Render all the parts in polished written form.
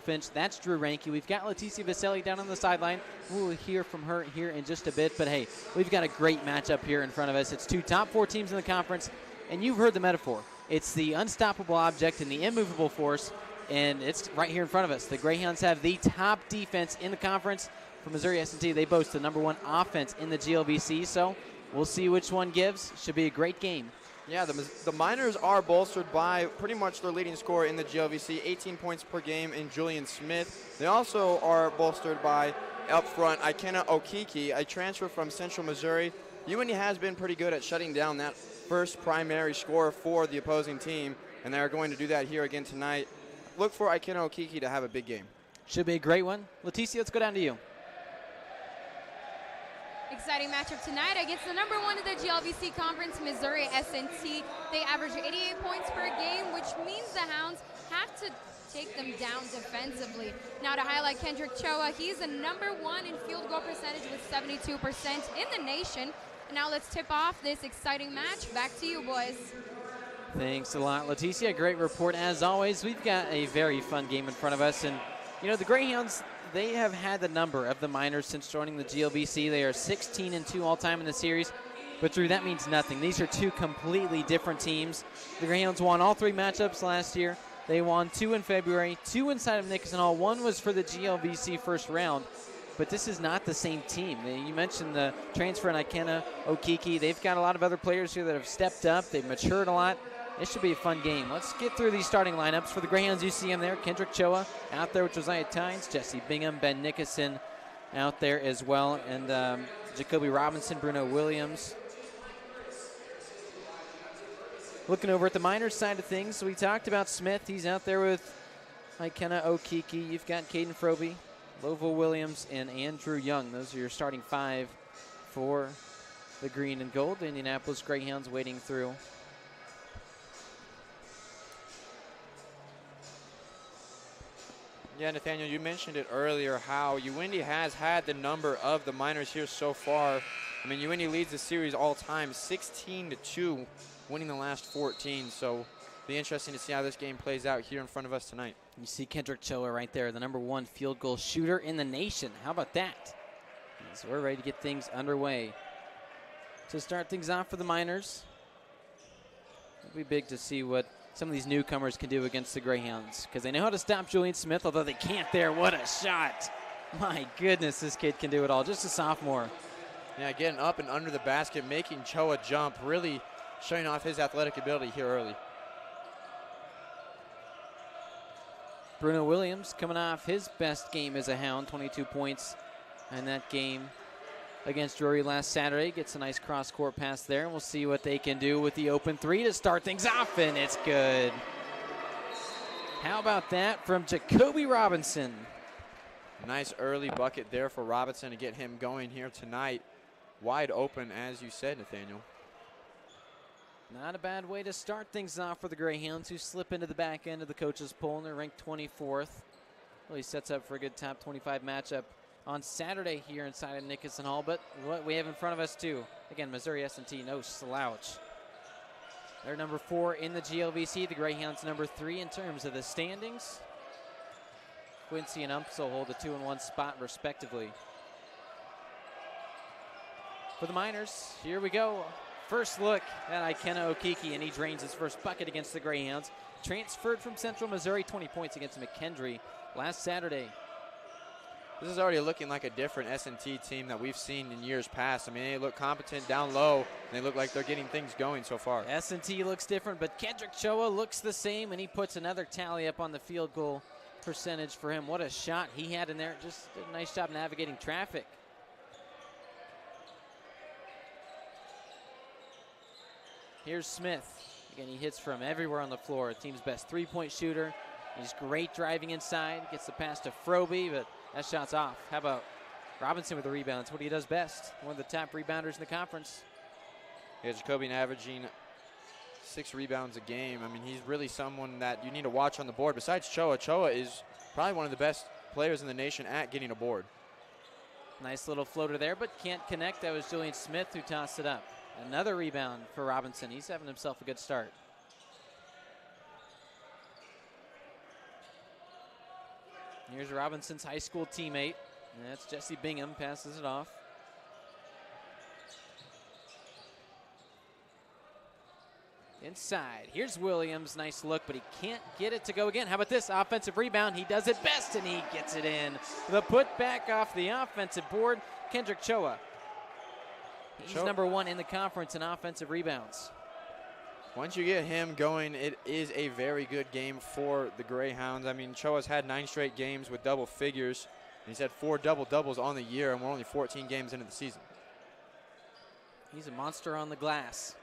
Nathaniel Finch. That's Drew Ranke. We've got Leticia Vaselli down on the sideline. We'll hear from her here in just a bit. But, hey, we've got a great matchup here in front of us. It's two top 4 teams in the conference, and you've heard the metaphor. It's the unstoppable object and the immovable force, and it's right here in front of us. The Greyhounds have the top defense in the conference. For Missouri S&T, they boast the #1 offense in the GLVC, so we'll see which one gives. Should be a great game. Yeah, the Miners are bolstered by pretty much their leading scorer in the GLVC, 18 points per game in Julian Smith. They also are bolstered by, up front, Ikenna Okiki, a transfer from Central Missouri. UINDY has been pretty good at shutting down that first primary scorer for the opposing team, and they're going to do that here again tonight. Look for Ikenna Okiki to have a big game. Should be a great one. Leticia, let's go down to you. Exciting matchup tonight against the #1 in the GLVC Conference, Missouri S&T. They average 88 points per game, which means the Hounds have to take them down defensively. Now to highlight Kendrick Choa, he's the #1 in field goal percentage with 72% in the nation. And now let's tip off this exciting match. Back to you, boys. Thanks a lot, Leticia. Great report as always. We've got a very fun game in front of us. And, you know, the Greyhounds, they have had the number of the Miners since joining the GLVC. They are 16-2 all-time in the series. But, Drew, that means nothing. These are two completely different teams. The Greyhounds won all 3 matchups last year. They won 2 in February, 2 inside of Nickerson Hall. 1 was for the GLVC first round. But this is not the same team. You mentioned the transfer in Ikenna Okiki. They've got a lot of other players here that have stepped up. They've matured a lot. It should be a fun game. Let's get through these starting lineups. For the Greyhounds, you see them there. Kendrick Choa out there with Josiah Tynes, Jesse Bingham, Ben Nickerson out there as well, and Jacoby Robinson, Bruno Williams. Looking over at the Miners side of things, we talked about Smith. He's out there with Ikenna Okiki. You've got Caden Froby, Lovell Williams, and Andrew Young. Those are your starting 5 for the green and gold. The Indianapolis Greyhounds waiting through. Yeah, Nathaniel, you mentioned it earlier how UINDY has had the number of the Miners here so far. I mean, UINDY leads the series all time, 16-2, winning the last 14. So be interesting to see how this game plays out here in front of us tonight. You see Kendrick Choa right there, the #1 field goal shooter in the nation. How about that? So we're ready to get things underway. To start things off for the Miners, it'll be big to see what some of these newcomers can do against the Greyhounds, because they know how to stop Julian Smith, although they can't there. What a shot. My goodness, this kid can do it all. Just a sophomore. Yeah, getting up and under the basket, making Choa jump, really showing off his athletic ability here early. Bruno Williams coming off his best game as a Hound, 22 points in that game against Drury last Saturday. Gets a nice cross-court pass there, and we'll see what they can do with the open 3 to start things off, and it's good. How about that from Jacoby Robinson? Nice early bucket there for Robinson to get him going here tonight. Wide open, as you said, Nathaniel. Not a bad way to start things off for the Greyhounds, who slip into the back end of the coaches' poll, and they're ranked 24th. Really sets up for a good top 25 matchup on Saturday here inside of Nickerson Hall. But what we have in front of us, too, again, Missouri S&T, no slouch. They're #4 in the GLVC. The Greyhounds #3 in terms of the standings. Quincy and Umsel hold the 2 and 1 spot, respectively. For the Miners, here we go. First look at Ikenna Okiki, and he drains his first bucket against the Greyhounds. Transferred from Central Missouri, 20 points against McKendree last Saturday. This is already looking like a different S&T team that we've seen in years past. I mean, they look competent down low, and they look like they're getting things going so far. S&T looks different, but Kendrick Choa looks the same, and he puts another tally up on the field goal percentage for him. What a shot he had in there. Just did a nice job navigating traffic. Here's Smith. Again, he hits from everywhere on the floor. Team's best three-point shooter. He's great driving inside. Gets the pass to Froby, but that shot's off. How about Robinson with the rebound? That's what he does best. One of the top rebounders in the conference. Yeah, Jacoby averaging 6 rebounds a game. I mean, he's really someone that you need to watch on the board. Besides Choa, Choa is probably one of the best players in the nation at getting a board. Nice little floater there, but can't connect. That was Julian Smith who tossed it up. Another rebound for Robinson. He's having himself a good start. Here's Robinson's high school teammate. And that's Jesse Bingham, passes it off. Inside, here's Williams, nice look, but he can't get it to go again. How about this offensive rebound? He does it best, and he gets it in. The putback off the offensive board, Kendrick Choa. He's number 1 in the conference in offensive rebounds. Once you get him going, it is a very good game for the Greyhounds. I mean, Choa's had 9 straight games with double figures. And he's had 4 double-doubles on the year, and we're only 14 games into the season. He's a monster on the glass,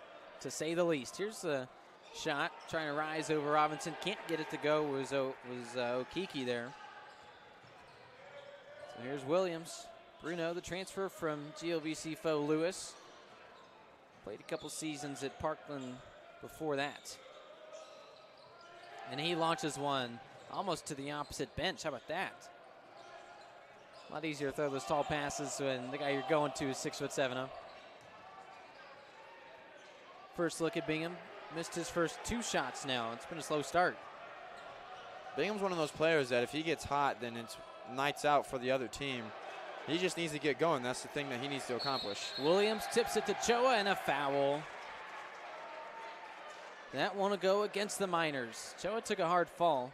to say the least. Here's the shot, trying to rise over Robinson. Can't get it to go, was Okiki there. So here's Williams. Bruno, the transfer from GLVC foe Lewis. Played a couple seasons at Parkland before that. And he launches one almost to the opposite bench. How about that? A lot easier to throw those tall passes when the guy you're going to is 6'7", huh? First look at Bingham. Missed his first 2 shots now. It's been a slow start. Bingham's one of those players that if he gets hot, then it's nights out for the other team. He just needs to get going. That's the thing that he needs to accomplish. Williams tips it to Choa, and a foul. That won't go against the Miners. Choa took a hard fall.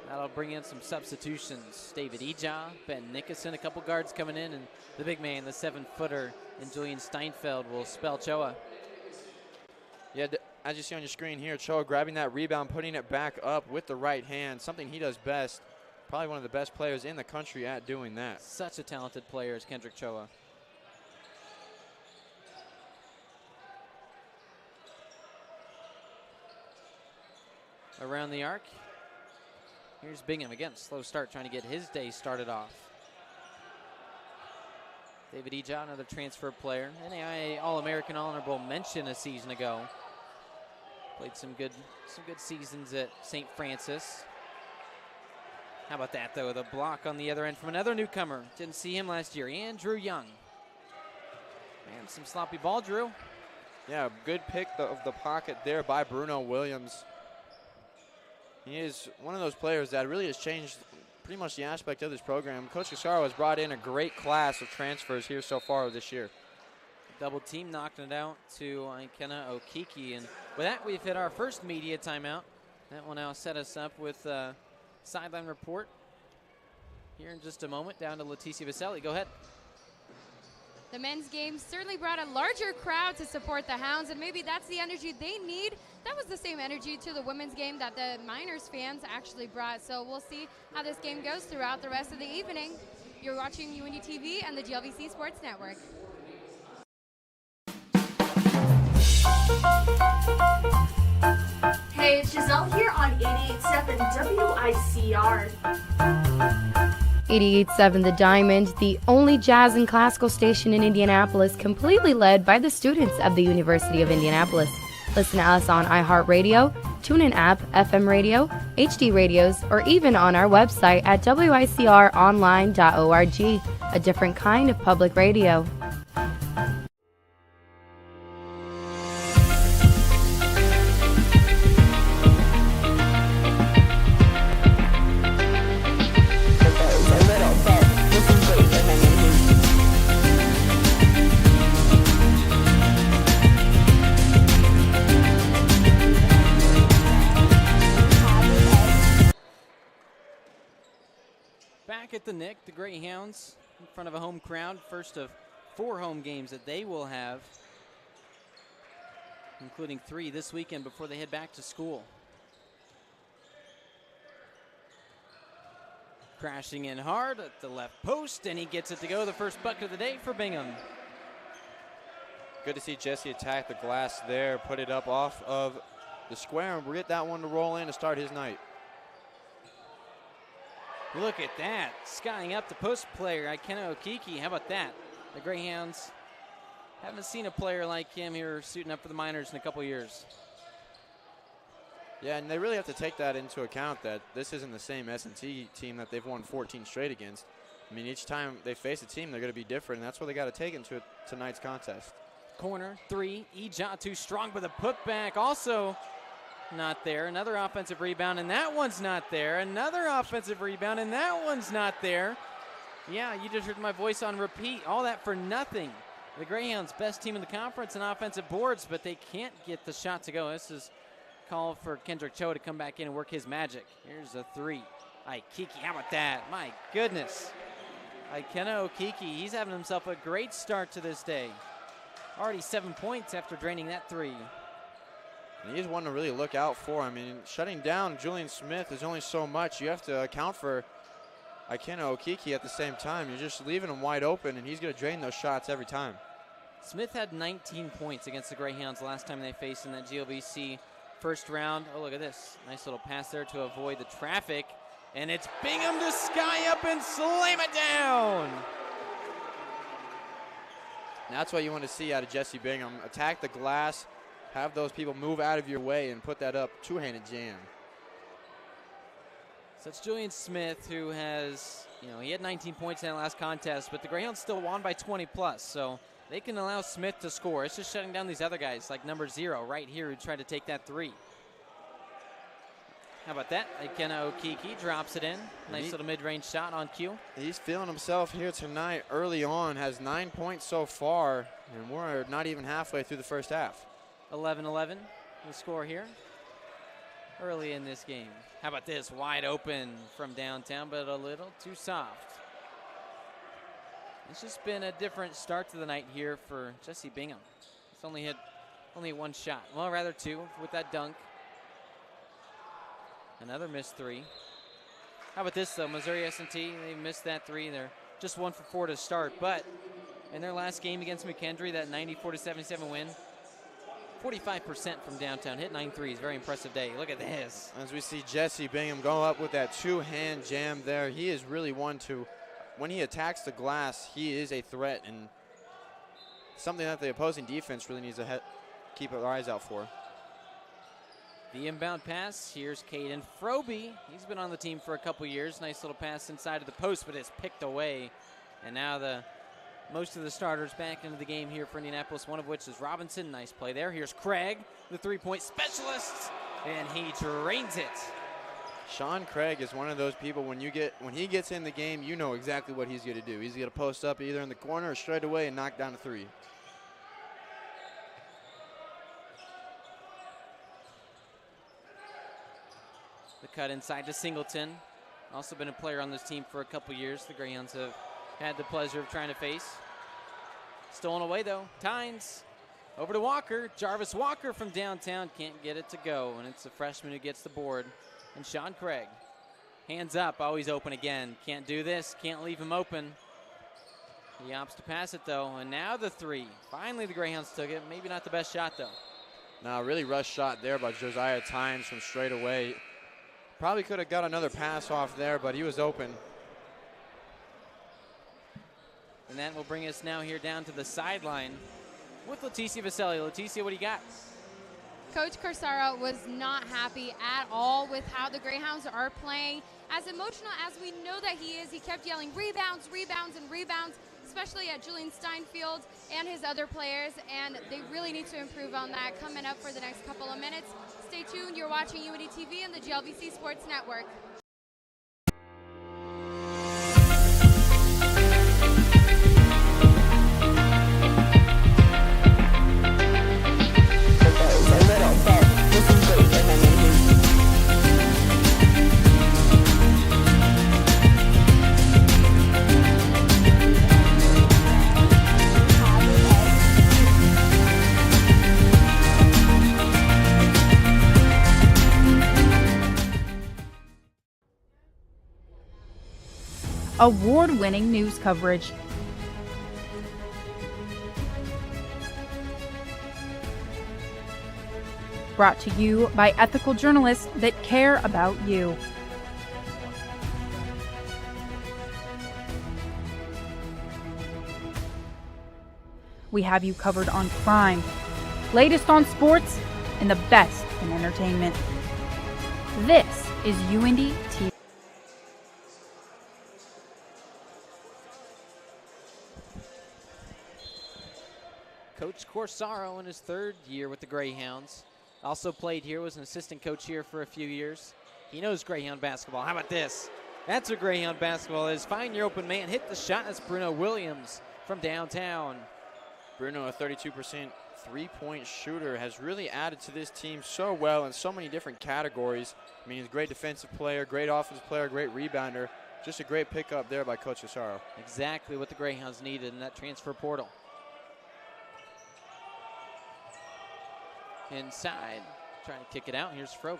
That'll bring in some substitutions. David Eja, Ben Nickerson, a couple guards coming in, and the big man, the 7-footer, and Julian Steinfeld will spell Choa. Yeah, as you see on your screen here, Choa grabbing that rebound, putting it back up with the right hand, something he does best. Probably one of the best players in the country at doing that. Such a talented player is Kendrick Choa. Around the arc. Here's Bingham again, slow start, trying to get his day started off. David Eja, another transfer player, NAIA All-American honorable mention a season ago. Played some good seasons at St. Francis. How about that though? The block on the other end from another newcomer. Didn't see him last year, Andrew Young. Man, some sloppy ball, Drew. Yeah, good pick of the pocket there by Bruno Williams. He is one of those players that really has changed pretty much the aspect of this program. Coach Casaro has brought in a great class of transfers here so far this year. Double team knocking it out to Ikena Okiki. And with that, we've hit our first media timeout. That will now set us up with a sideline report here in just a moment. Down to Leticia Vaselli. Go ahead. The men's game certainly brought a larger crowd to support the Hounds, and maybe that's the energy they need. That was the same energy to the women's game that the Miners fans actually brought. So we'll see how this game goes throughout the rest of the evening. You're watching UINDY TV and the GLVC Sports Network. Hey, it's Giselle here on 88.7 WICR. 88.7 The Diamond, the only jazz and classical station in Indianapolis, completely led by the students of the University of Indianapolis. Listen to us on iHeartRadio, TuneIn app, FM radio, HD radios, or even on our website at wicronline.org, a different kind of public radio. Back at the Nick, the Greyhounds in front of a home crowd. First of 4 home games that they will have, including 3 this weekend before they head back to school. Crashing in hard at the left post, and he gets it to go. The first bucket of the day for Bingham. Good to see Jesse attack the glass there, put it up off of the square, and we'll get that one to roll in to start his night. Look at that, skying up the post player, Ikena Okiki. How about that? The Greyhounds haven't seen a player like him here suiting up for the Miners in a couple years. Yeah, and they really have to take that into account that this isn't the same S&T team that they've won 14 straight against. I mean, each time they face a team, they're going to be different, and that's what they got to take into tonight's contest. Corner 3, Eja too strong with a putback. Also not there. Another offensive rebound, and that one's not there. Another offensive rebound, and that one's not there. Yeah, you just heard my voice on repeat. All that for nothing. The Greyhounds, best team in the conference in offensive boards, but they can't get the shot to go. This is call for Kendrick Cho to come back in and work his magic. Here's a three. Kiki, how about that? My goodness. Ikenna Okiki, he's having himself a great start to this day. Already 7 points after draining that three. And he's one to really look out for. I mean, shutting down Julian Smith is only so much. You have to account for Ikenna Okiki at the same time. You're just leaving him wide open, and he's going to drain those shots every time. Smith had 19 points against the Greyhounds last time they faced in that GLVC first round. Oh, look at this. Nice little pass there to avoid the traffic. And it's Bingham to sky up and slam it down. And that's what you want to see out of Jesse Bingham. Attack the glass, have those people move out of your way, and put that up. Two-handed jam. So it's Julian Smith who has, he had 19 points in that last contest, but the Greyhounds still won by 20 plus. So they can allow Smith to score. It's just shutting down these other guys like number 0 right here who tried to take that three. How about that? Ikenna Okiki drops it in. Nice little mid-range shot on cue. He's feeling himself here tonight early on. Has 9 points so far, and we're not even halfway through the first half. 11-11, the score here early in this game. How about this? Wide open from downtown, but a little too soft. It's just been a different start to the night here for Jesse Bingham. It's only hit one shot. Well, rather two with that dunk. Another missed three. How about this, though? Missouri S&T, they missed that three. They're just 1 for 4 to start. But in their last game against McKendree, that 94-77 win, 45% from downtown. Hit 9 threes. Very impressive day. Look at this. As we see Jesse Bingham go up with that two-hand jam there, he is really one to, when he attacks the glass, he is a threat and something that the opposing defense really needs to keep their eyes out for. The inbound pass, here's Caden Froby. He's been on the team for a couple years. Nice little pass inside of the post, but it's picked away. And now most of the starters back into the game here for Indianapolis, one of which is Robinson. Nice play there. Here's Craig, the three-point specialist, and he drains it. Sean Craig is one of those people, when he gets in the game, you know exactly what he's going to do. He's going to post up either in the corner or straight away and knock down a three. The cut inside to Singleton. Also been a player on this team for a couple years. The Greyhounds have had the pleasure of trying to face. Stolen away, though. Tynes over to Walker. Jarvis Walker from downtown can't get it to go, and it's the freshman who gets the board. And Sean Craig, hands up, always open again. Can't do this, can't leave him open. He opts to pass it, though, and now the three. Finally, the Greyhounds took it. Maybe not the best shot, though. Now, really rushed shot there by Josiah Tynes from straight away. Probably could have got another pass off there, but he was open. And that will bring us now here down to the sideline with Leticia Vaselli. Leticia, what do you got? Coach Corsaro was not happy at all with how the Greyhounds are playing. As emotional as we know that he is, he kept yelling rebounds, rebounds, and rebounds, especially at Julian Steinfeld and his other players, and they really need to improve on that coming up for the next couple of minutes. Stay tuned. You're watching UINDY TV and the GLVC Sports Network. Award-winning news coverage. Brought to you by ethical journalists that care about you. We have you covered on crime, latest on sports, and the best in entertainment. This is UINDY TV. Coach Corsaro in his third year with the Greyhounds. Also played here, was an assistant coach here for a few years. He knows Greyhound basketball. How about this? That's what Greyhound basketball is. Find your open man, hit the shot. That's Bruno Williams from downtown. Bruno, a 32% three-point shooter, has really added to this team so well in so many different categories. I mean, he's a great defensive player, great offensive player, great rebounder. Just a great pickup there by Coach Cesaro. Exactly what the Greyhounds needed in that transfer portal. Inside, trying to kick it out. Here's Froby.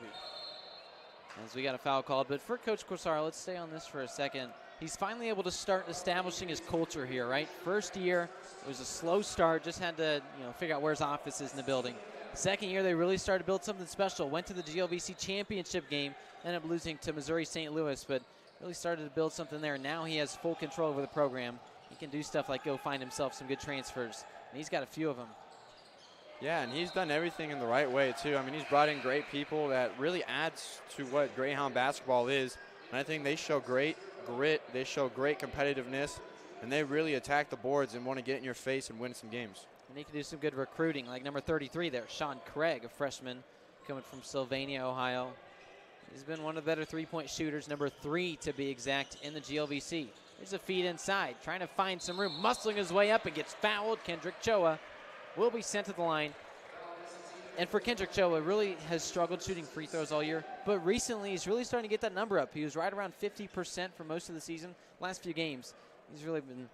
As we got a foul called, but for Coach Corsaro, let's stay on this for a second. He's finally able to start establishing his culture here, right? First year, it was a slow start, just had to figure out where his office is in the building. Second year, they really started to build something special. Went to the GLVC championship game, ended up losing to Missouri St. Louis, but really started to build something there. Now he has full control over the program. He can do stuff like go find himself some good transfers, and he's got a few of them. Yeah, and he's done everything in the right way, too. I mean, he's brought in great people that really adds to what Greyhound basketball is. And I think they show great grit, they show great competitiveness, and they really attack the boards and want to get in your face and win some games. And he can do some good recruiting, like number 33 there, Sean Craig, a freshman coming from Sylvania, Ohio. He's been one of the better three-point shooters, number 3 to be exact, in the GLVC. There's a feed inside, trying to find some room, muscling his way up and gets fouled. Kendrick Choa will be sent to the line. And for Kendrick Choa, really has struggled shooting free throws all year, but recently he's really starting to get that number up. He was right around 50% for most of the season. Last few games, he's really been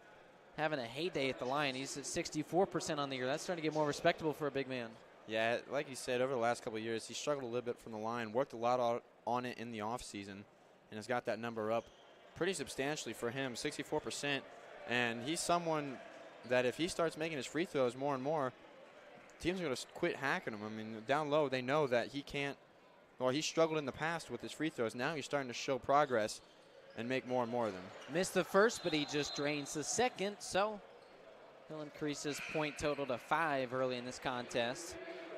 having a heyday at the line. He's at 64% on the year. That's starting to get more respectable for a big man. Yeah, like you said, over the last couple of years, he struggled a little bit from the line, worked a lot on it in the offseason, and has got that number up pretty substantially for him, 64%. And he's someone that if he starts making his free throws more and more, teams are going to quit hacking him. I mean, down low, they know that he can't, or he struggled in the past with his free throws. Now he's starting to show progress and make more and more of them. Missed the first, but he just drains the second, so he'll increase his point total to 5 early in this contest.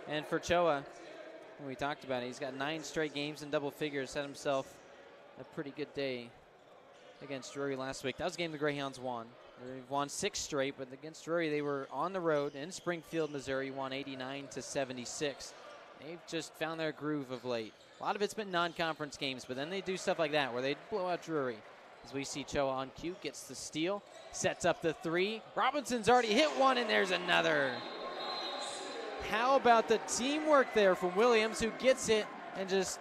And for Choa, we talked about it, he's got 9 straight games in double figures, had himself a pretty good day against Drury last week. That was a game the Greyhounds won. They've won 6 straight, but against Drury, they were on the road in Springfield, Missouri, won 89-76. They've just found their groove of late. A lot of it's been non-conference games, but then they do stuff like that where they blow out Drury. As we see Choa on cue, gets the steal, sets up the 3. Robinson's already hit one, and there's another. How about the teamwork there from Williams, who gets it, and just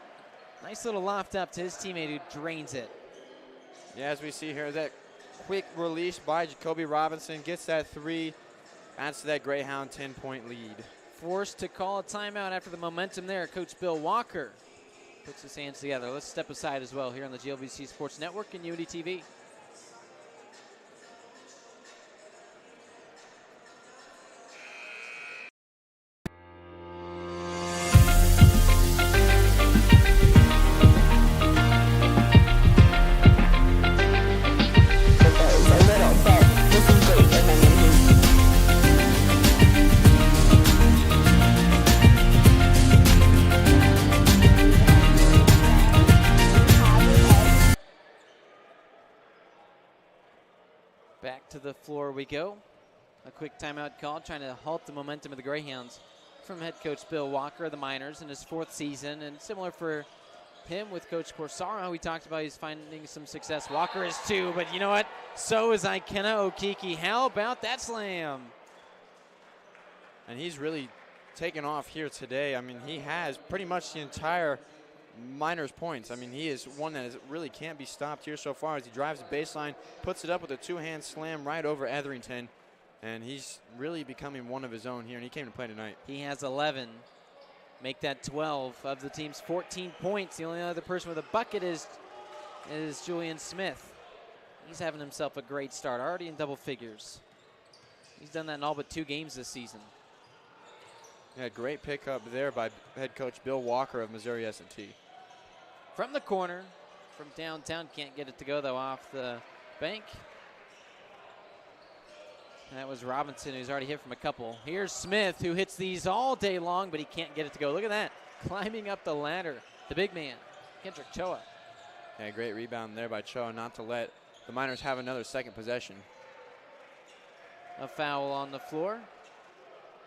nice little loft up to his teammate who drains it. Yeah, as we see here, that quick release by Jacoby Robinson, gets that 3, adds to that Greyhound 10-point lead. Forced to call a timeout after the momentum there. Coach Bill Walker puts his hands together. Let's step aside as well here on the GLVC Sports Network and UINDY TV. Back to the floor we go. A quick timeout call, trying to halt the momentum of the Greyhounds from head coach Bill Walker of the Miners in his 4th season. And similar for him with Coach Corsaro, we talked about he's finding some success. Walker is too, but you know what? So is Ikenna Okiki. How about that slam? And he's really taken off here today. I mean, he has pretty much the entire Miners points. I mean, he is one that really can't be stopped here so far as he drives the baseline, puts it up with a 2-hand slam right over Etherington, and he's really becoming one of his own here, and he came to play tonight. He has 11. Make that 12 of the team's 14 points. The only other person with a bucket is Julian Smith. He's having himself a great start, already in double figures. He's done that in all but 2 games this season. Yeah, great pickup there by head coach Bill Walker of Missouri S&T. From the corner, from downtown, can't get it to go though off the bank. And that was Robinson, who's already hit from a couple. Here's Smith, who hits these all day long, but he can't get it to go. Look at that, climbing up the ladder. The big man, Kendrick Choa. Yeah, great rebound there by Choa, not to let the Miners have another second possession. A foul on the floor.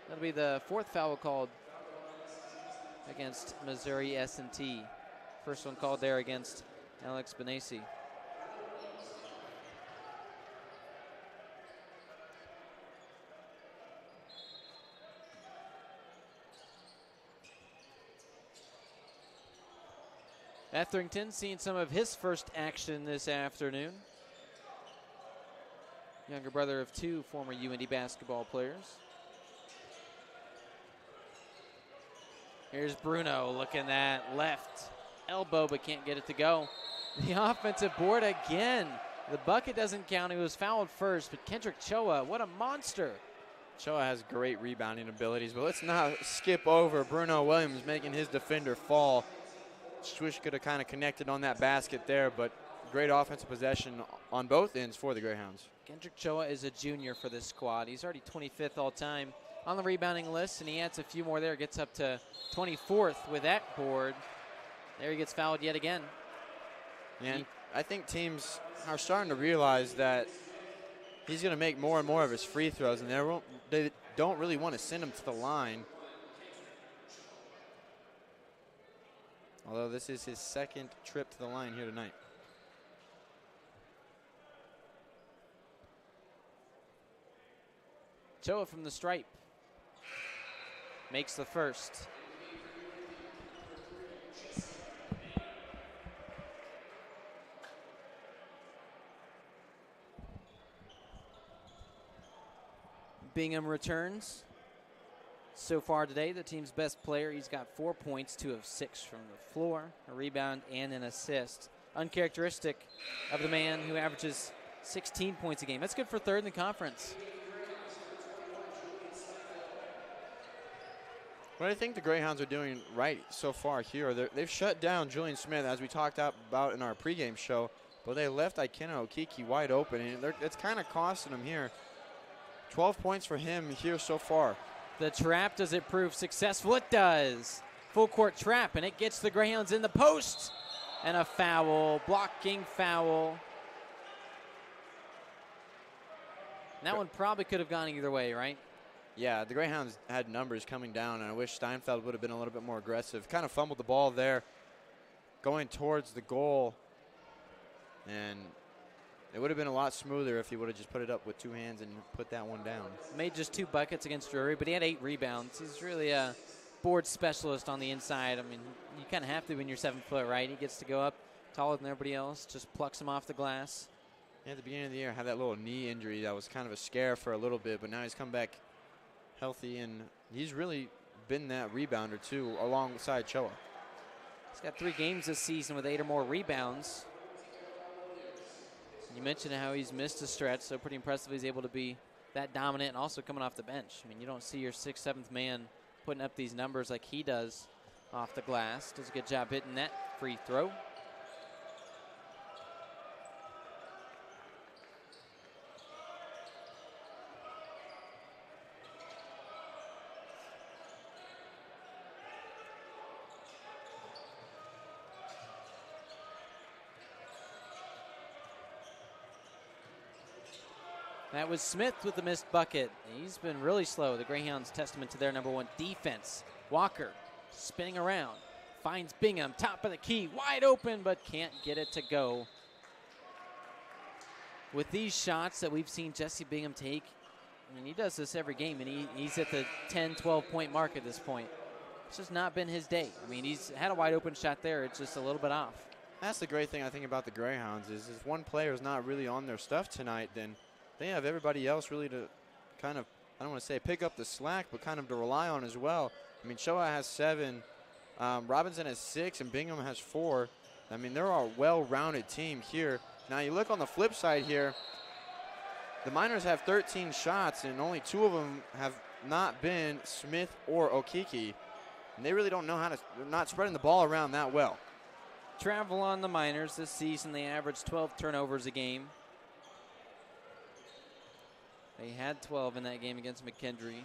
That'll be the 4th foul called against Missouri S&T. First one called there against Alex Benassi. Etherington seeing some of his first action this afternoon. Younger brother of 2 former UINDY basketball players. Here's Bruno looking at left elbow, but can't get it to go. The offensive board again. The bucket doesn't count. He was fouled first, but Kendrick Choa, what a monster. Choa has great rebounding abilities, but let's not skip over Bruno Williams making his defender fall. Swish could have kind of connected on that basket there, but great offensive possession on both ends for the Greyhounds. Kendrick Choa is a junior for this squad. He's already 25th all time on the rebounding list, and he adds a few more there, gets up to 24th with that board. There he gets fouled yet again. And I think teams are starting to realize that he's going to make more and more of his free throws, and they don't really want to send him to the line. Although this is his second trip to the line here tonight. Choa from the stripe makes the first. Bingham returns. So far today, the team's best player. He's got 4 points, 2 of 6 from the floor, a rebound and an assist. Uncharacteristic of the man who averages 16 points a game. That's good for third in the conference. What I think the Greyhounds are doing right so far here, they've shut down Julian Smith, as we talked about in our pregame show, but they left Ikena Okiki wide open, and it's kind of costing them here. 12 points for him here so far. The trap, does it prove successful? It does. Full court trap, and it gets the Greyhounds in the post. And a foul, blocking foul. And that one probably could have gone either way, right? Yeah, the Greyhounds had numbers coming down, and I wish Steinfeld would have been a little bit more aggressive. Kind of fumbled the ball there, going towards the goal. And it would have been a lot smoother if he would have just put it up with 2 hands and put that one down. Made just 2 buckets against Drury, but he had 8 rebounds. He's really a board specialist on the inside. I mean, you kind of have to when you're 7 foot, right? He gets to go up taller than everybody else, just plucks him off the glass. Yeah, at the beginning of the year, had that little knee injury that was kind of a scare for a little bit, but now he's come back healthy, and he's really been that rebounder, too, alongside Choa. He's got 3 games this season with 8 or more rebounds. You mentioned how he's missed a stretch, so pretty impressive he's able to be that dominant and also coming off the bench. I mean, you don't see your 6th, 7th man putting up these numbers like he does off the glass. Does a good job hitting that free throw. That was Smith with the missed bucket. He's been really slow. The Greyhounds testament to their #1 defense. Walker spinning around, finds Bingham, top of the key, wide open, but can't get it to go. With these shots that we've seen Jesse Bingham take, I mean, he does this every game, and he's at the 10, 12-point mark at this point. It's just not been his day. I mean, he's had a wide open shot there. It's just a little bit off. That's the great thing I think about the Greyhounds is if one player is not really on their stuff tonight, then they have everybody else really to kind of, I don't want to say pick up the slack, but kind of to rely on as well. I mean, Choa has 7, Robinson has 6, and Bingham has 4. I mean, they're a well-rounded team here. Now, you look on the flip side here, the Miners have 13 shots, and only 2 of them have not been Smith or Okiki. And they really don't know how to, not spreading the ball around that well. Travel on the Miners this season, they average 12 turnovers a game. They had 12 in that game against McKendree.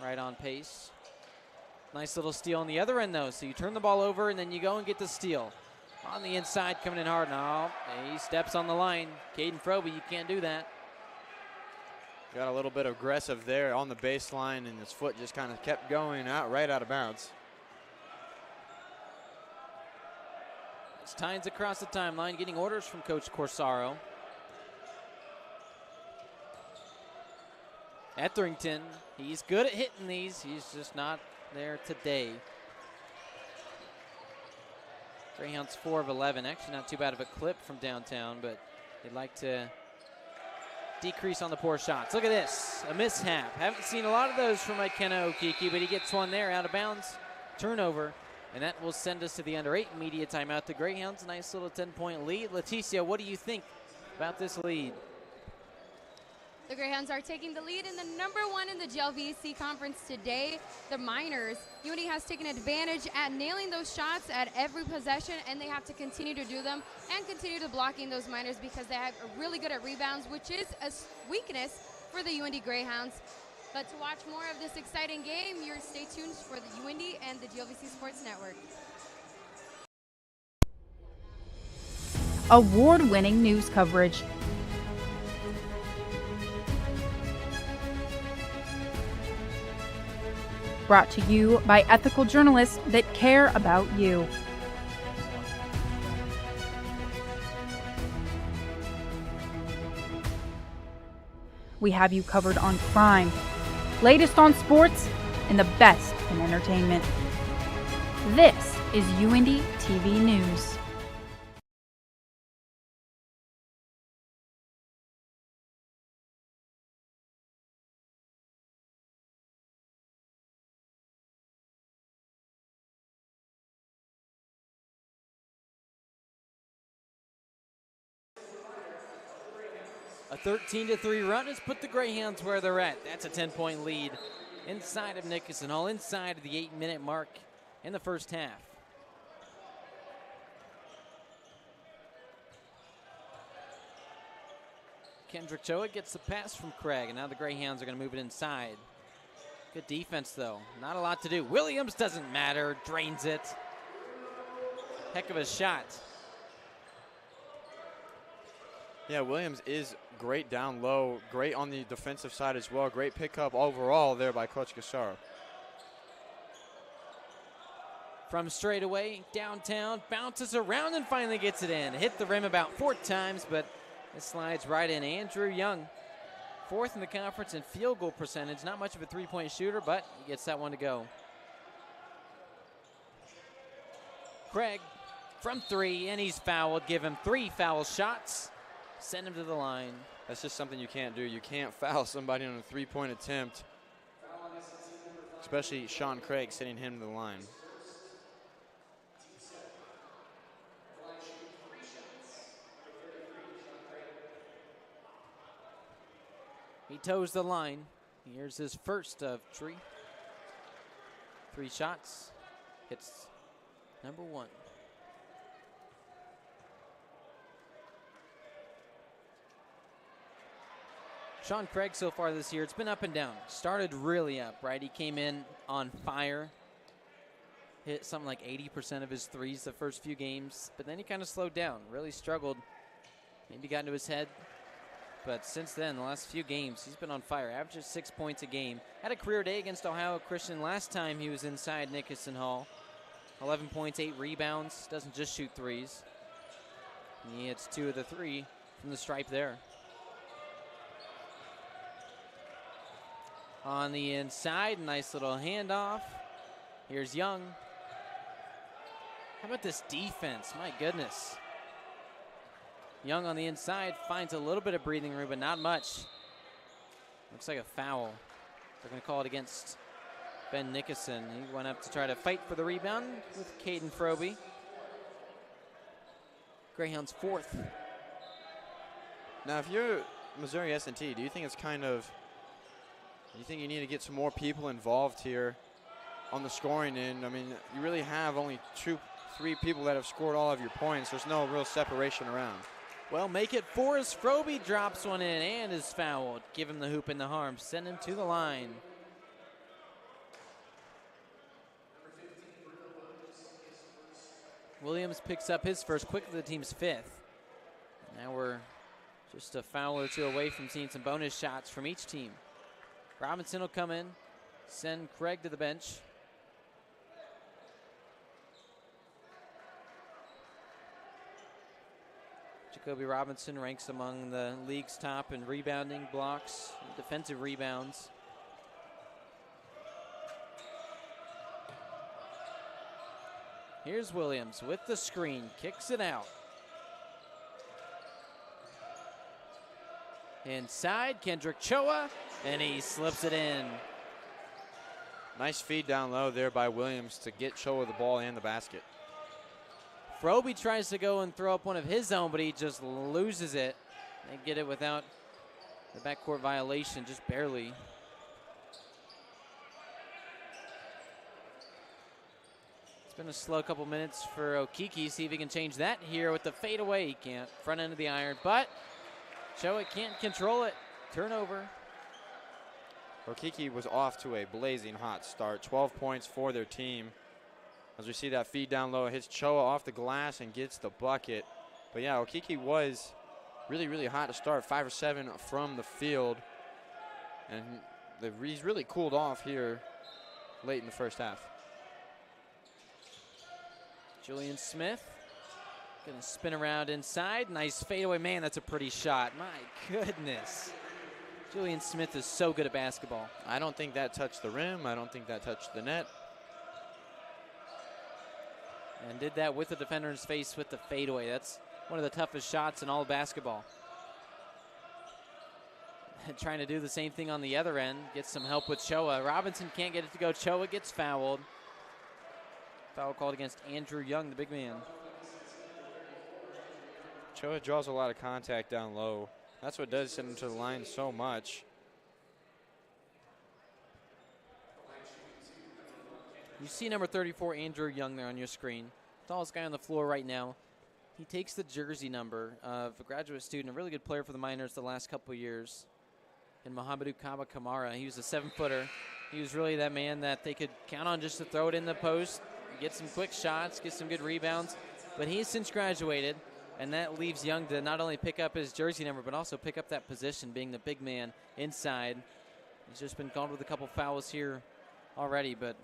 Right on pace. Nice little steal on the other end, though. So you turn the ball over, and then you go and get the steal. On the inside, coming in hard. No, he steps on the line. Caden Froby, you can't do that. Got a little bit aggressive there on the baseline, and his foot just kind of kept going right out of bounds. It's Tynes across the timeline, getting orders from Coach Corsaro. Etherington, he's good at hitting these. He's just not there today. Greyhounds 4 of 11. Actually not too bad of a clip from downtown, but they'd like to decrease on the poor shots. Look at this, a mishap. Haven't seen a lot of those from McKenna Okiki, but he gets one there out of bounds. Turnover, and that will send us to the under 8 media timeout. The Greyhounds, a nice little 10-point lead. Leticia, what do you think about this lead? The Greyhounds are taking the lead in the #1 in the GLVC conference today, the Miners. UINDY has taken advantage at nailing those shots at every possession, and they have to continue to do them and continue to blocking those Miners because they are really good at rebounds, which is a weakness for the UINDY Greyhounds. But to watch more of this exciting game, stay tuned for the UINDY and the GLVC Sports Network. Award-winning news coverage. Brought to you by ethical journalists that care about you. We have you covered on crime, latest on sports, and the best in entertainment. This is UINDY TV News. A 13-3 run has put the Greyhounds where they're at. That's a 10-point lead inside of Nickerson Hall, inside of the 8-minute mark in the first half. Kendrick Choa gets the pass from Craig, and now the Greyhounds are going to move it inside. Good defense, though. Not a lot to do. Williams doesn't matter, drains it. Heck of a shot. Yeah, Williams is great down low, great on the defensive side as well. Great pickup overall there by Coach Corsaro. From straightaway, downtown, bounces around and finally gets it in. Hit the rim about 4 times, but it slides right in. Andrew Young, 4th in the conference in field goal percentage. Not much of a three-point shooter, but he gets that one to go. Craig from 3, and he's fouled. Give him 3 foul shots. Send him to the line. That's just something you can't do. You can't foul somebody on a 3-point attempt, especially Sean Craig sending him to the line. He toes the line. Here's his first of 3. 3 shots. Hits number 1. Sean Craig so far this year, it's been up and down. Started really up, right? He came in on fire. Hit something like 80% of his threes the first few games, but then he kind of slowed down, really struggled. Maybe got into his head. But since then, the last few games, he's been on fire. Averages 6 points a game. Had a career day against Ohio Christian last time he was inside Nickerson Hall. 11 points, 8 rebounds. Doesn't just shoot threes. And he hits 2 of the 3 from the stripe there. On the inside, nice little handoff. Here's Young. How about this defense? My goodness. Young on the inside finds a little bit of breathing room, but not much. Looks like a foul. They're going to call it against Ben Nickerson. He went up to try to fight for the rebound with Caden Froby. Greyhounds 4th. Now, if you're Missouri S&T, do you think it's kind of, you think you need to get some more people involved here on the scoring end? I mean, you really have only 2-3 people that have scored all of your points. There's no real separation around. Well, make it 4 as Froby drops one in and is fouled. Give him the hoop in the harm. Send him to the line. Williams picks up his first, quickly the team's 5th. Now we're just a foul or 2 away from seeing some bonus shots from each team. Robinson will come in, send Craig to the bench. Jacoby Robinson ranks among the league's top in rebounding, blocks, and defensive rebounds. Here's Williams with the screen, kicks it out. Inside, Kendrick Choa, and he slips it in. Nice feed down low there by Williams to get Choa the ball and the basket. Froby tries to go and throw up one of his own, but he just loses it. They get it without the backcourt violation, just barely. It's been a slow couple minutes for Okiki. See if he can change that here with the fadeaway. He can't. Front end of the iron, but Choa can't control it. Turnover. Okiki was off to a blazing hot start. 12 points for their team. As we see that feed down low, hits Choa off the glass and gets the bucket. But yeah, Okiki was really, really hot to start. 5 or 7 from the field. And he's really cooled off here late in the first half. Julian Smith gonna spin around inside. Nice fadeaway. Man, that's a pretty shot. My goodness. Julian Smith is so good at basketball. I don't think that touched the rim. I don't think that touched the net. And did that with the defender in his face with the fadeaway. That's one of the toughest shots in all of basketball. Trying to do the same thing on the other end. Gets some help with Choa. Robinson can't get it to go. Choa gets fouled. Foul called against Andrew Young, the big man. Choa draws a lot of contact down low. That's what does send him to the line so much. You see number 34, Andrew Young, there on your screen. Tallest guy on the floor right now. He takes the jersey number of a graduate student, a really good player for the Miners the last couple of years, in Mohamedou Kaba Kamara. He was a 7-footer. He was really that man that they could count on just to throw it in the post, get some quick shots, get some good rebounds. But he's since graduated, and that leaves Young to not only pick up his jersey number, but also pick up that position, being the big man inside. He's just been called with a couple fouls here already, but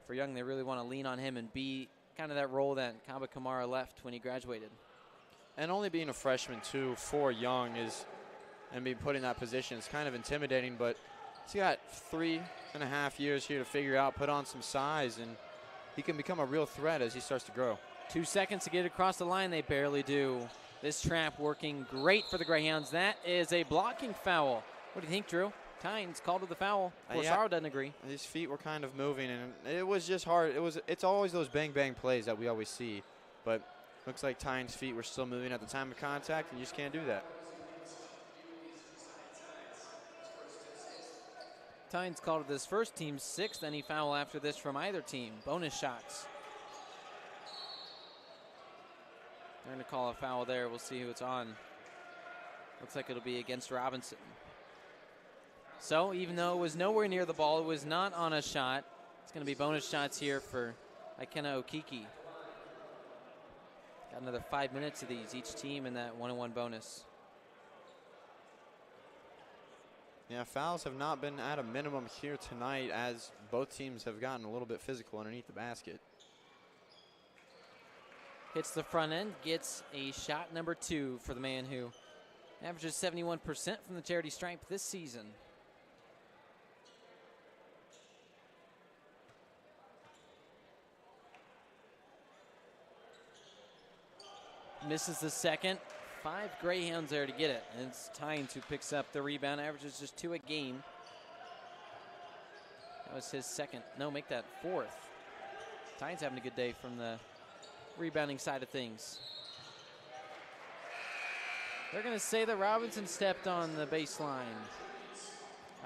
for Young, they really want to lean on him and be kind of that role that Kaba Kamara left when he graduated. And only being a freshman, too, for Young and being put in that position is kind of intimidating, but he's got 3.5 years here to figure out, put on some size, and he can become a real threat as he starts to grow. 2 seconds to get across the line. They barely do. This trap working great for the Greyhounds. That is a blocking foul. What do you think, Drew? Tynes called to the foul. Corsaro doesn't agree. His feet were kind of moving, and it was just hard. It's always those bang-bang plays that we always see, but looks like Tynes' feet were still moving at the time of contact, and you just can't do that. Tynes called it this first team's 6th, any foul after this from either team. Bonus shots. They're going to call a foul there. We'll see who it's on. Looks like it'll be against Robinson. So even though it was nowhere near the ball, it was not on a shot. It's going to be bonus shots here for Ikena Okiki. Got another 5 minutes of these, each team in that 1-on-1 bonus. Yeah, fouls have not been at a minimum here tonight as both teams have gotten a little bit physical underneath the basket. Hits the front end, gets a shot number 2 for the man who averages 71% from the charity stripe this season. Misses the second. 5 Greyhounds there to get it. And it's Tynes who picks up the rebound. Averages just 2 a game. That was his second. No, make that 4th. Tynes having a good day from the rebounding side of things. They're going to say that Robinson stepped on the baseline.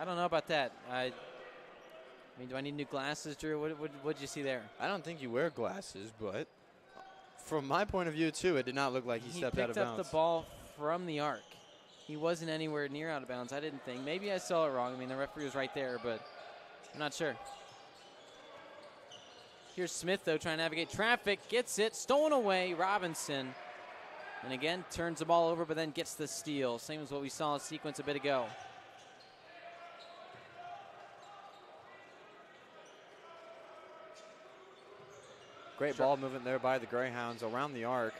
I don't know about that. I mean, do I need new glasses, Drew? What'd you see there? I don't think you wear glasses, but from my point of view, too, it did not look like he stepped out of bounds. He picked up the ball from the arc. He wasn't anywhere near out of bounds, I didn't think. Maybe I saw it wrong. I mean, the referee was right there, but I'm not sure. Here's Smith, though, trying to navigate traffic. Gets it. Stolen away. Robinson. And again, turns the ball over, but then gets the steal. Same as what we saw in sequence a bit ago. Great ball movement there by the Greyhounds around the arc.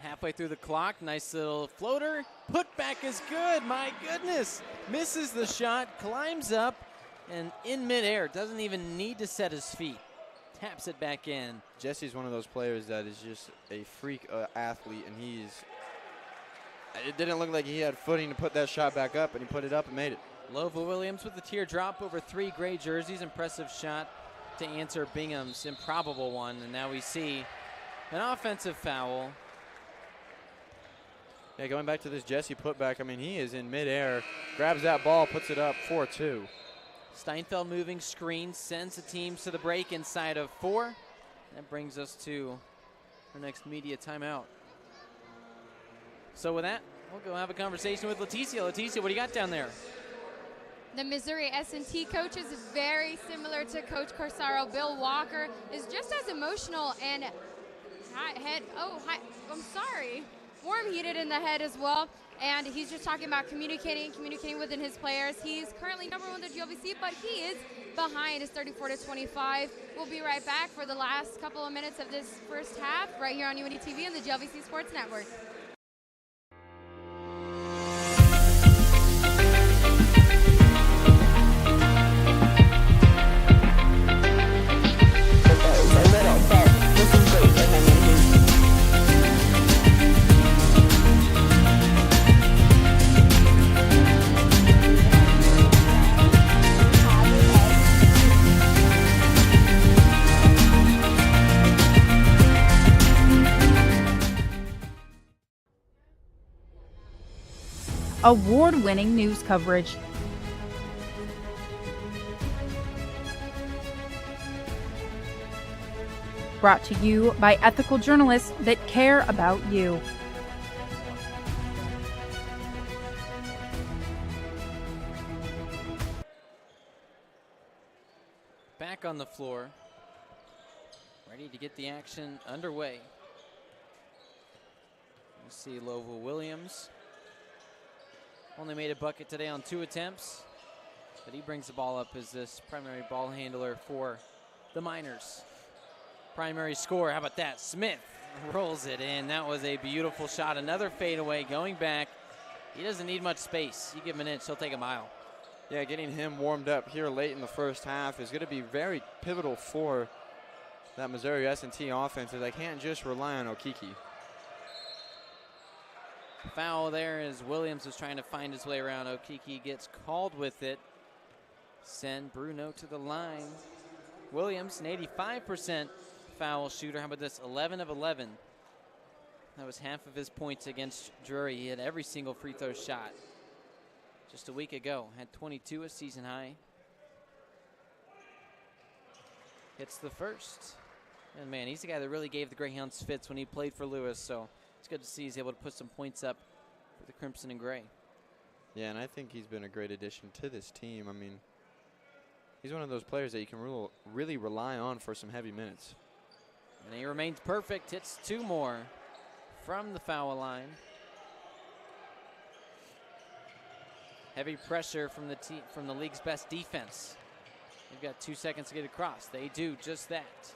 Halfway through the clock, nice little floater. Put back is good, my goodness. Misses the shot, climbs up, and in midair, doesn't even need to set his feet. Taps it back in. Jesse's one of those players that is just a freak athlete, and it didn't look like he had footing to put that shot back up, and he put it up and made it. Lova Williams with the teardrop over 3 gray jerseys. Impressive shot to answer Bingham's improbable one, and now we see an offensive foul. Yeah, going back to this Jesse putback, I mean, he is in midair, grabs that ball, puts it up 4-2. Steinfeld moving screen, sends the teams to the break inside of 4. That brings us to our next media timeout. So with that, we'll go have a conversation with Leticia. Leticia, what do you got down there? The Missouri S&T coach is very similar to Coach Corsaro. Bill Walker is just as emotional and warm-heated in the head as well. And he's just talking about communicating within his players. He's currently number 1 in the GLVC, but he is behind. It's 34-25. We'll be right back for the last couple of minutes of this first half right here on UINDY TV and the GLVC Sports Network. Award-winning news coverage. Brought to you by ethical journalists that care about you. Back on the floor, ready to get the action underway. You see Lova Williams. Only made a bucket today on 2 attempts, but he brings the ball up as this primary ball handler for the Miners. Primary score, how about that? Smith rolls it in. That was a beautiful shot. Another fadeaway going back. He doesn't need much space. You give him an inch, he'll take a mile. Yeah, getting him warmed up here late in the first half is going to be very pivotal for that Missouri S&T offense, as I can't just rely on Okiki. Foul there as Williams was trying to find his way around. Okiki gets called with it. Send Bruno to the line. Williams, an 85% foul shooter. How about this? 11 of 11. That was half of his points against Drury. He had every single free throw shot. Just a week ago, had 22, a season high. Hits the first. And man, he's the guy that really gave the Greyhounds fits when he played for Lewis, so it's good to see he's able to put some points up for the Crimson and Gray. Yeah, and I think he's been a great addition to this team. I mean, he's one of those players that you can really rely on for some heavy minutes. And he remains perfect, hits 2 more from the foul line. Heavy pressure from the league's best defense. They've got 2 seconds to get across. They do just that.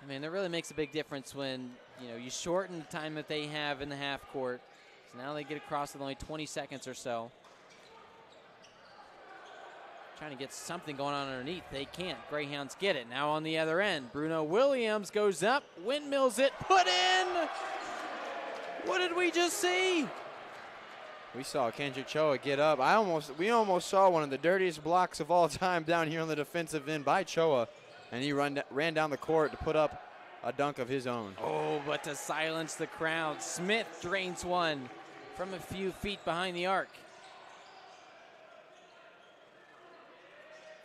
I mean, that really makes a big difference when, you shorten the time that they have in the half court. So now they get across with only 20 seconds or so. Trying to get something going on underneath. They can't. Greyhounds get it. Now on the other end, Bruno Williams goes up, windmills it, put in! What did we just see? We saw Kendrick Choa get up. We almost saw one of the dirtiest blocks of all time down here on the defensive end by Choa. And he ran down the court to put up a dunk of his own. Oh, but to silence the crowd, Smith drains one from a few feet behind the arc.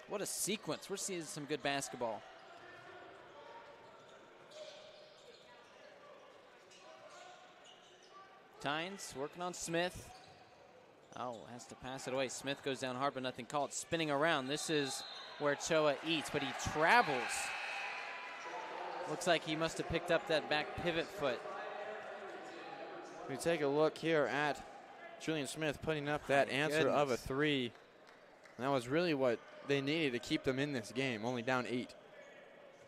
What a sequence. We're seeing some good basketball. Tynes working on Smith. Oh, has to pass it away. Smith goes down hard, but nothing called. Spinning around. This is where Choa eats, but he travels. Looks like he must have picked up that back pivot foot. We take a look here at Julian Smith putting up that answer of a 3. And that was really what they needed to keep them in this game, only down 8.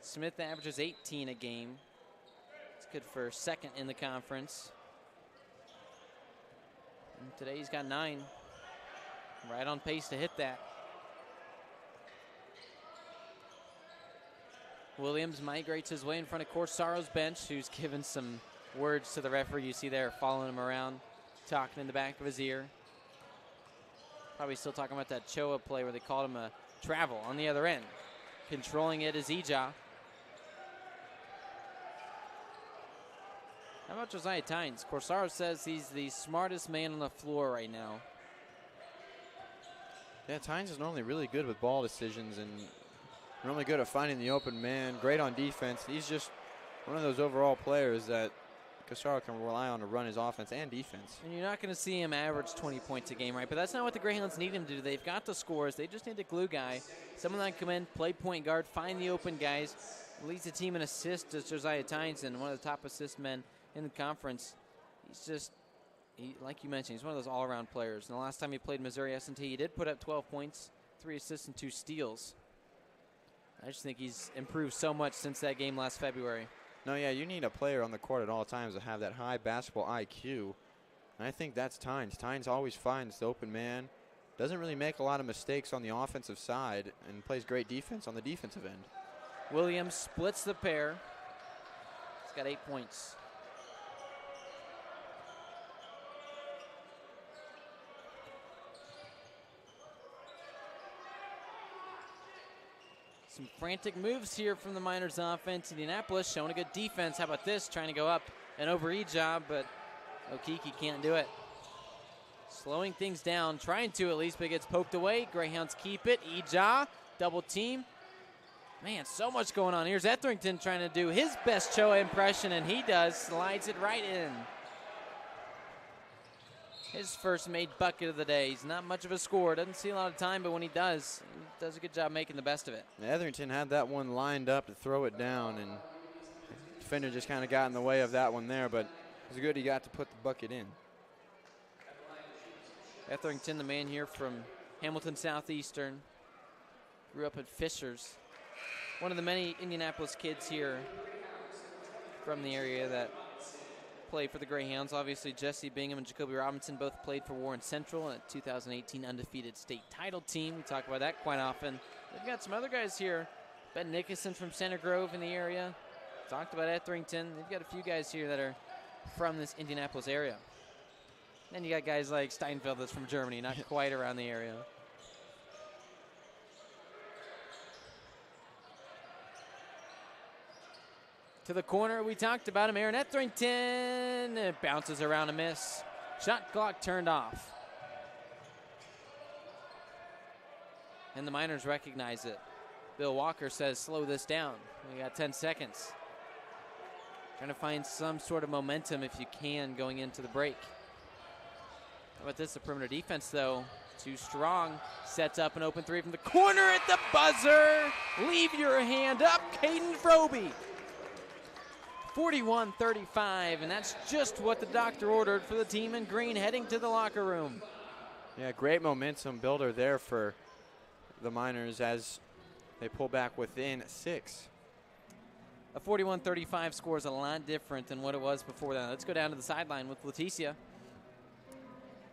Smith averages 18 a game. He's It's good for second in the conference. And today he's got 9. Right on pace to hit that. Williams migrates his way in front of Corsaro's bench, who's given some words to the referee. You see there, following him around, talking in the back of his ear. Probably still talking about that Choa play where they called him a travel on the other end. Controlling it is Ija. How about Josiah Tynes? Corsaro says he's the smartest man on the floor right now. Yeah, Tynes is normally really good with ball decisions and normally good at finding the open man, great on defense. He's just one of those overall players that Corsaro can rely on to run his offense and defense. And you're not going to see him average 20 points a game, right? But that's not what the Greyhounds need him to do. They've got the scores. They just need a glue guy, someone that can come in, play point guard, find the open guys, leads the team in assists as Josiah Tynes, and one of the top assist men in the conference. He's just, like you mentioned, he's one of those all-around players. And the last time he played Missouri S&T, he did put up 12 points, 3 assists, and 2 steals. I just think he's improved so much since that game last February. No, yeah, you need a player on the court at all times to have that high basketball IQ. And I think that's Tynes. Tynes always finds the open man, doesn't really make a lot of mistakes on the offensive side, and plays great defense on the defensive end. Williams splits the pair. He's got 8 points. Some frantic moves here from the Miners offense. Indianapolis showing a good defense. How about this? Trying to go up and over Ija, but Okiki can't do it. Slowing things down, trying to at least, but it gets poked away. Greyhounds keep it. Ija, double team. Man, so much going on. Here's Etherington trying to do his best Choa impression, and he does. Slides it right in. His first made bucket of the day. He's not much of a scorer. Doesn't see a lot of time, but when he does a good job making the best of it. Etherington had that one lined up to throw it down, and the defender just kind of got in the way of that one there, but it was good he got to put the bucket in. Etherington, the man here from Hamilton Southeastern, grew up at Fishers. One of the many Indianapolis kids here from the area that play for the Greyhounds. Obviously, Jesse Bingham and Jacoby Robinson both played for Warren Central, a 2018 undefeated state title team. We talk about that quite often. They've got some other guys here. Ben Nickerson from Center Grove in the area. Talked about Etherington. They've got a few guys here that are from this Indianapolis area. Then you got guys like Steinfeld that's from Germany, not quite around the area. To the corner, we talked about him, Aaron Etherington. It bounces around a miss. Shot clock turned off. And the Miners recognize it. Bill Walker says, slow this down. We got 10 seconds. Trying to find some sort of momentum if you can going into the break. How about this, the perimeter defense, though? Too strong. Sets up an open three from the corner at the buzzer. Leave your hand up, Caden Froby. 41-35, and that's just what the doctor ordered for the team in green heading to the locker room. Yeah, great momentum builder there for the Miners as they pull back within 6. A 41-35 score is a lot different than what it was before that. Let's go down to the sideline with Leticia.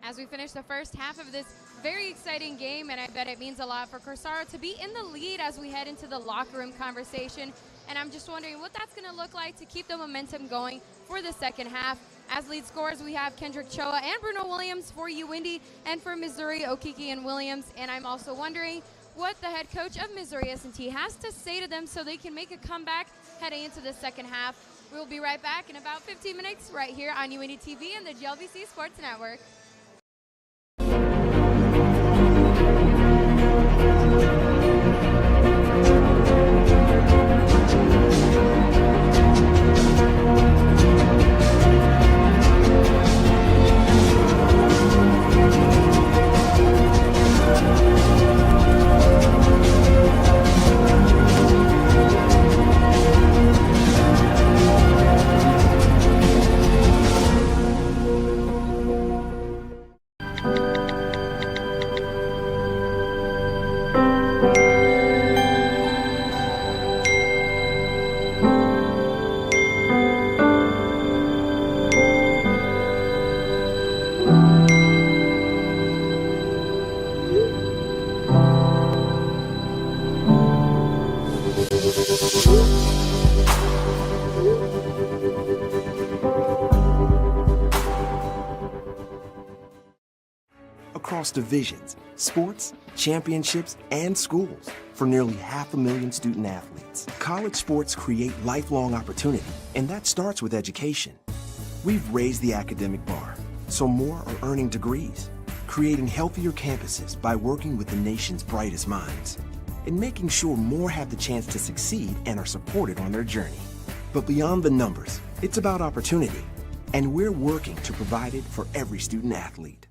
As we finish the first half of this very exciting game, and I bet it means a lot for Corsaro to be in the lead as we head into the locker room conversation. And I'm just wondering what that's going to look like to keep the momentum going for the second half. As lead scorers, we have Kendrick Choa and Bruno Williams for UINDY, and for Missouri, Okiki and Williams. And I'm also wondering what the head coach of Missouri S&T has to say to them so they can make a comeback heading into the second half. We'll be right back in about 15 minutes right here on UINDY TV and the GLVC Sports Network. across divisions, sports, championships, and schools for nearly 500,000 student athletes. College sports create lifelong opportunity, and that starts with education. We've raised the academic bar, so more are earning degrees, creating healthier campuses by working with the nation's brightest minds, and making sure more have the chance to succeed and are supported on their journey. But beyond the numbers, it's about opportunity, and we're working to provide it for every student athlete.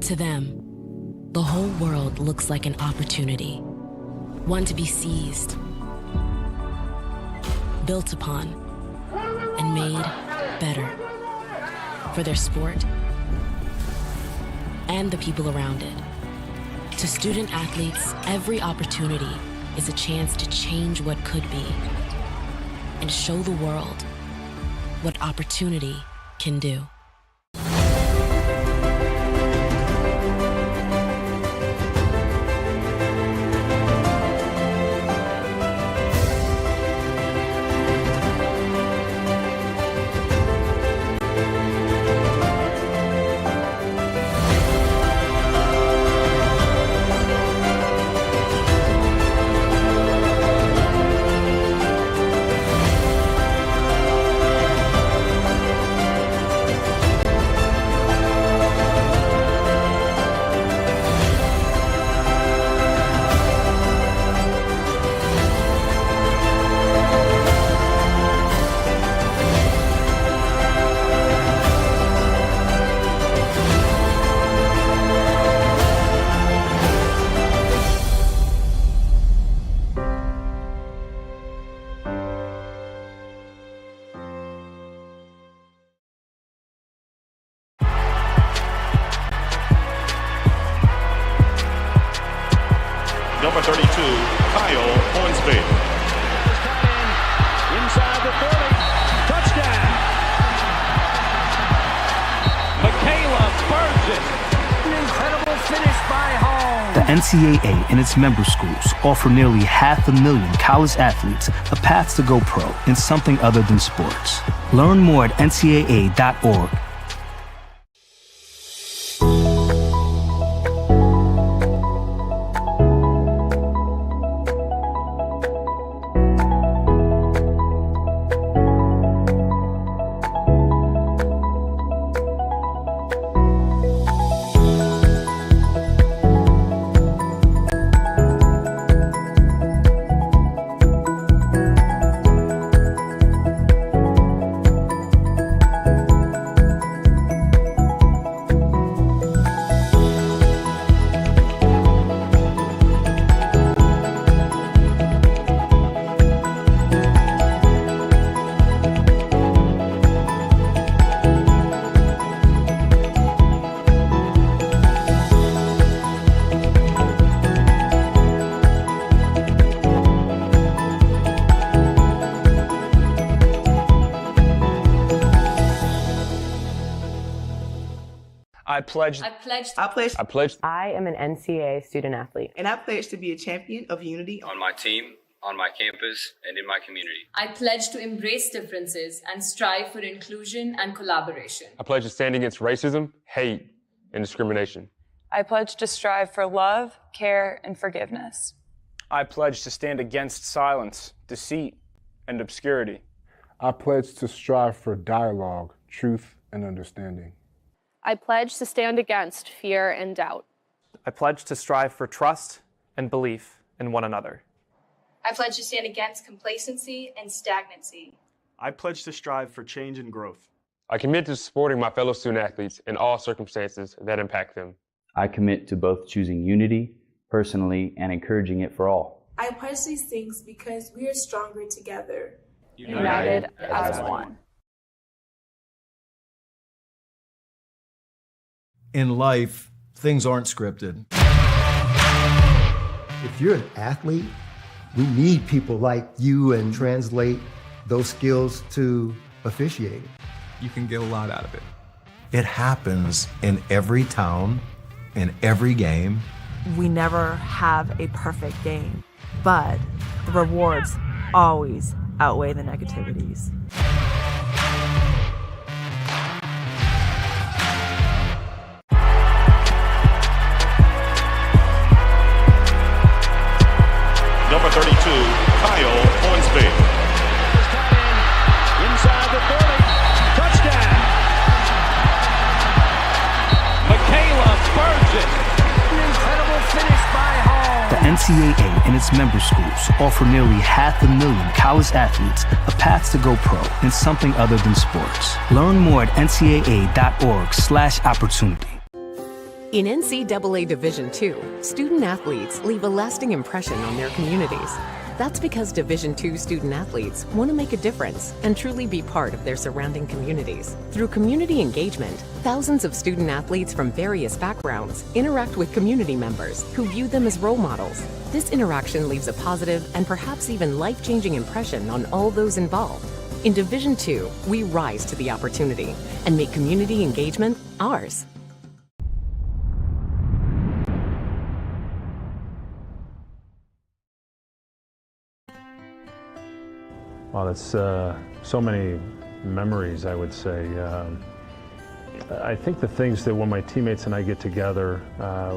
To them, the whole world looks like an opportunity, one to be seized, built upon, and made better for their sport and the people around it. To student athletes, every opportunity is a chance to change what could be and show the world what opportunity can do. Number 32, Kyle Hornsby. Inside the 30. Touchdown. Michaela Burgess. An incredible finish by Hall. The NCAA and its member schools offer nearly 500,000 college athletes a path to go pro in something other than sports. Learn more at ncaa.org. I pledge. I pledge. I pledge. I pledge. I am an NCAA student athlete. And I pledge to be a champion of unity on my team, on my campus, and in my community. I pledge to embrace differences and strive for inclusion and collaboration. I pledge to stand against racism, hate, and discrimination. I pledge to strive for love, care, and forgiveness. I pledge to stand against silence, deceit, and obscurity. I pledge to strive for dialogue, truth, and understanding. I pledge to stand against fear and doubt. I pledge to strive for trust and belief in one another. I pledge to stand against complacency and stagnancy. I pledge to strive for change and growth. I commit to supporting my fellow student athletes in all circumstances that impact them. I commit to both choosing unity personally and encouraging it for all. I pledge these things because we are stronger together. United as one. In life, things aren't scripted. If you're an athlete, we need people like you and translate those skills to officiating. You can get a lot out of it. It happens in every town, in every game. We never have a perfect game, but the rewards always outweigh the negativities. Number 32, Kyle Hornsby. Inside the 30, touchdown. Michaela Burgess. An incredible finish by Hall. The NCAA and its member schools offer nearly 500,000 college athletes a path to go pro in something other than sports. Learn more at ncaa.org/opportunity. In NCAA Division II, student athletes leave a lasting impression on their communities. That's because Division II student athletes want to make a difference and truly be part of their surrounding communities. Through community engagement, thousands of student athletes from various backgrounds interact with community members who view them as role models. This interaction leaves a positive and perhaps even life-changing impression on all those involved. In Division II, we rise to the opportunity and make community engagement ours. Wow, that's so many memories, I would say. I think the things that when my teammates and I get together,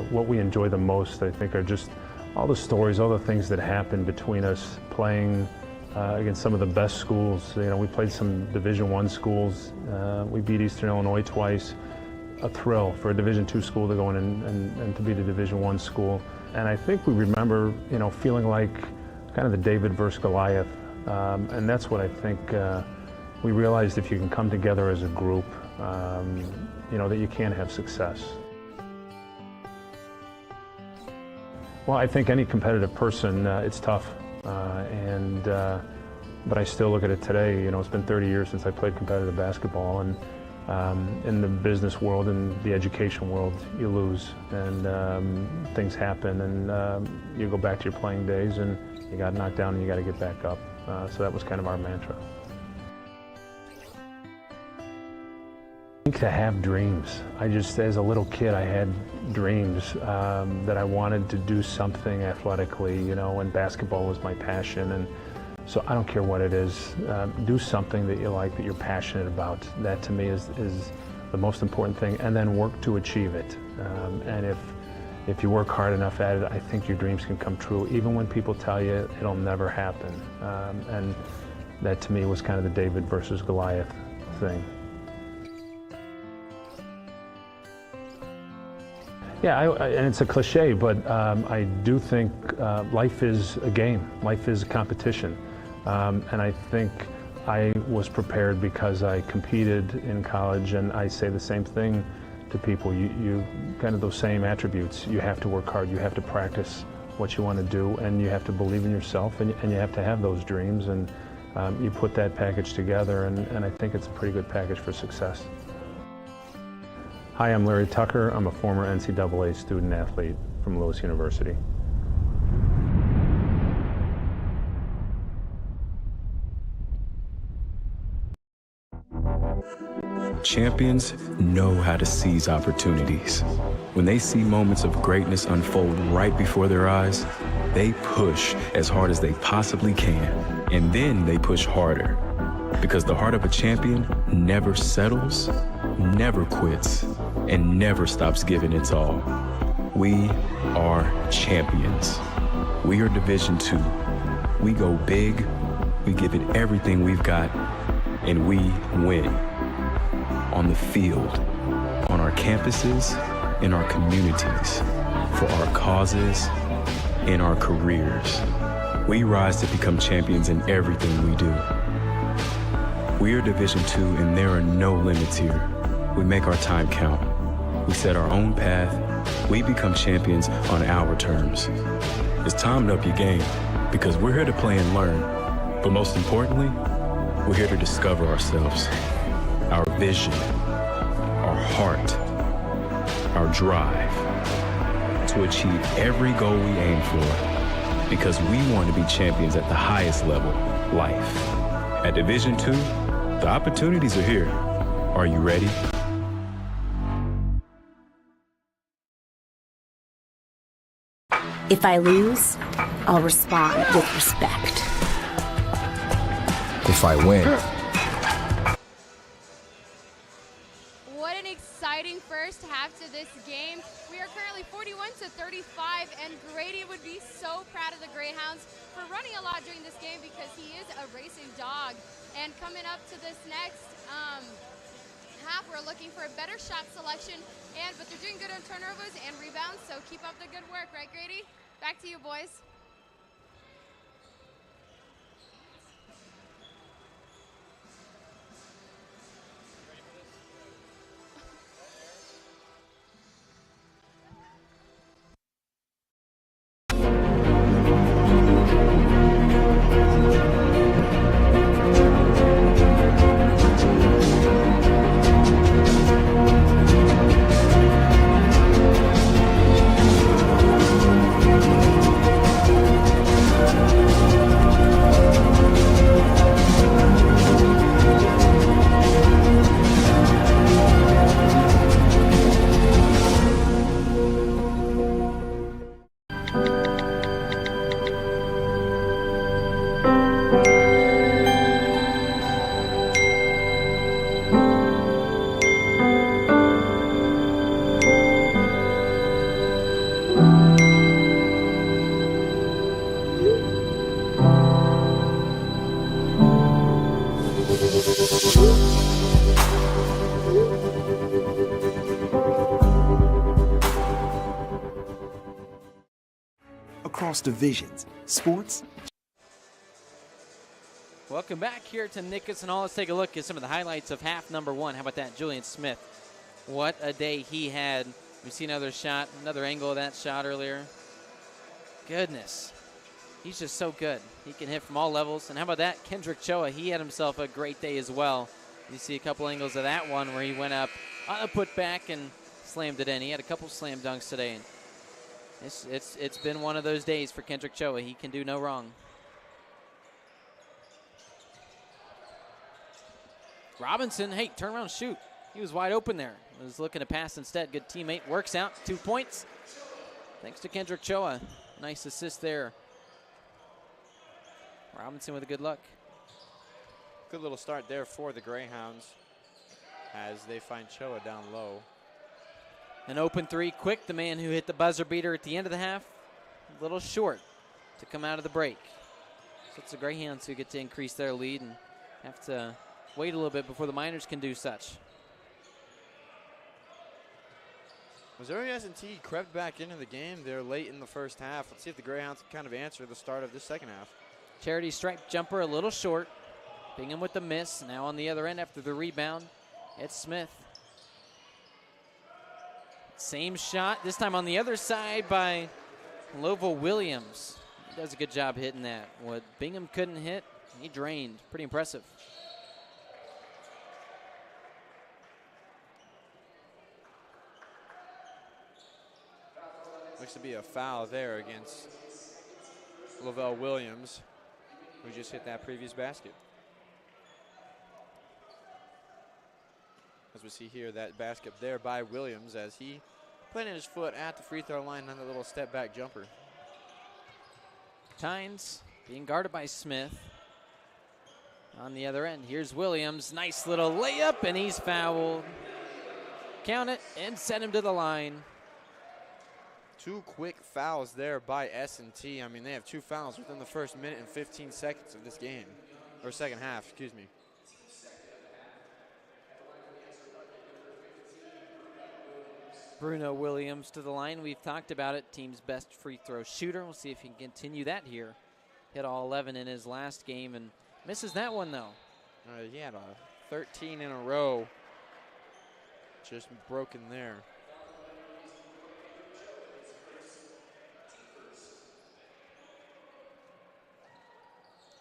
what we enjoy the most, I think, are just all the stories, all the things that happen between us playing against some of the best schools. You know, we played some Division I schools. We beat Eastern Illinois twice. A thrill for a Division II school to go in and to beat a Division I school. And I think we remember, you know, feeling like kind of the David versus Goliath. And that's what I think we realized, if you can come together as a group, you know, that you can have success. Well, I think any competitive person, it's tough. But I still look at it today. You know, it's been 30 years since I played competitive basketball, and in the business world and the education world, you lose, and things happen, and you go back to your playing days, and you got knocked down, and you got to get back up. So that was kind of our mantra. I think to have dreams. As a little kid, I had dreams that I wanted to do something athletically, you know, and basketball was my passion. And so I don't care what it is, do something that you like, that you're passionate about. That to me is the most important thing, and then work to achieve it. And if you work hard enough at it, I think your dreams can come true, even when people tell you it'll never happen. And that to me was kind of the David versus Goliath thing. Yeah, and it's a cliche, but I do think life is a game. Life is a competition. And I think I was prepared because I competed in college, and I say the same thing to people. You kind of those same attributes. You have to work hard, you have to practice what you want to do, and you have to believe in yourself, and you have to have those dreams, and you put that package together, and I think it's a pretty good package for success. Hi, I'm Larry Tucker. I'm a former NCAA student athlete from Lewis University. Champions know how to seize opportunities. When they see moments of greatness unfold right before their eyes, they push as hard as they possibly can, and then they push harder. Because the heart of a champion never settles, never quits, and never stops giving its all. We are champions. We are Division II. We go big, we give it everything we've got, and we win. On the field, on our campuses, in our communities, for our causes, in our careers. We rise to become champions in everything we do. We are Division II, and there are no limits here. We make our time count. We set our own path. We become champions on our terms. It's time to up your game, because we're here to play and learn. But most importantly, we're here to discover ourselves, our vision, our heart, our drive, to achieve every goal we aim for, because we want to be champions at the highest level, life. At Division II, the opportunities are here. Are you ready? If I lose, I'll respond with respect. If I win. What an exciting first half to this game. We are currently 41-35, and Grady would be so proud of the Greyhounds for running a lot during this game because he is a racing dog. And coming up to this next half, we're looking for a better shot selection, but they're doing good on turnovers and rebounds, so keep up the good work, right, Grady? Back to you, boys. Across divisions, sports. Welcome back here to Nickerson Hall. Let's take a look at some of the highlights of half number one. How about that, Julian Smith? What a day he had. We see another shot, another angle of that shot earlier. Goodness, he's just so good. He can hit from all levels. And how about that, Kendrick Choa? He had himself a great day as well. You see a couple angles of that one where he went up on a putback and slammed it in. He had a couple slam dunks today. And it's been one of those days for Kendrick Choa. He can do no wrong. Robinson, hey, turn around, shoot. He was wide open there. Was looking to pass instead. Good teammate, works out, 2 points. Thanks to Kendrick Choa. Nice assist there. Robinson with a good luck. Good little start there for the Greyhounds as they find Choa down low. An open three, quick. The man who hit the buzzer beater at the end of the half, a little short to come out of the break. So it's the Greyhounds who get to increase their lead and have to wait a little bit before the Miners can do such. Missouri S&T crept back into the game there late in the first half. Let's see if the Greyhounds can kind of answer the start of this second half. Charity stripe jumper a little short. Bingham with the miss. Now on the other end after the rebound, it's Smith. Same shot, this time on the other side by Lova Williams. He does a good job hitting that. What Bingham couldn't hit, he drained. Pretty impressive. Looks to be a foul there against Lavelle Williams, who just hit that previous basket. As we see here, that basket there by Williams as he planted his foot at the free throw line on a little step back jumper. Tynes being guarded by Smith. On the other end, here's Williams. Nice little layup, and he's fouled. Count it and send him to the line. 2 quick fouls there by S&T. I mean, they have 2 fouls within the first minute and 15 seconds of this game, or second half, excuse me. Bruno Williams to the line. We've talked about it. Team's best free throw shooter. We'll see if he can continue that here. Hit all 11 in his last game and misses that one, though. He had a 13 in a row. Just broken there.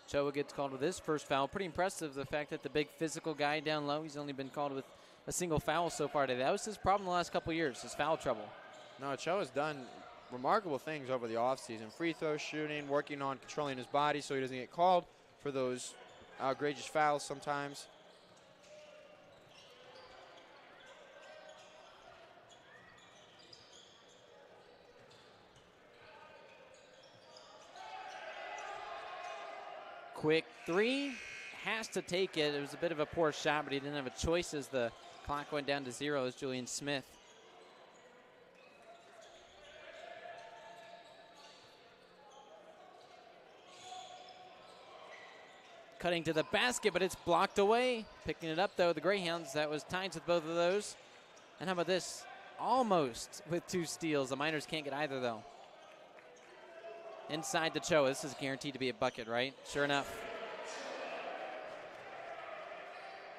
Choa gets called with his first foul. Pretty impressive, the fact that the big physical guy down low, he's only been called with a single foul so far today. That was his problem the last couple of years, his foul trouble. No, Choa's done remarkable things over the offseason. Free throw shooting, working on controlling his body so he doesn't get called for those outrageous fouls sometimes. Quick three, has to take it. It was a bit of a poor shot, but he didn't have a choice as the clock went down to 0 as Julian Smith. Cutting to the basket, but it's blocked away. Picking it up, though, the Greyhounds. That was Tynes with both of those. And how about this? Almost with 2 steals. The Miners can't get either, though. Inside to Choa. This is guaranteed to be a bucket, right? Sure enough.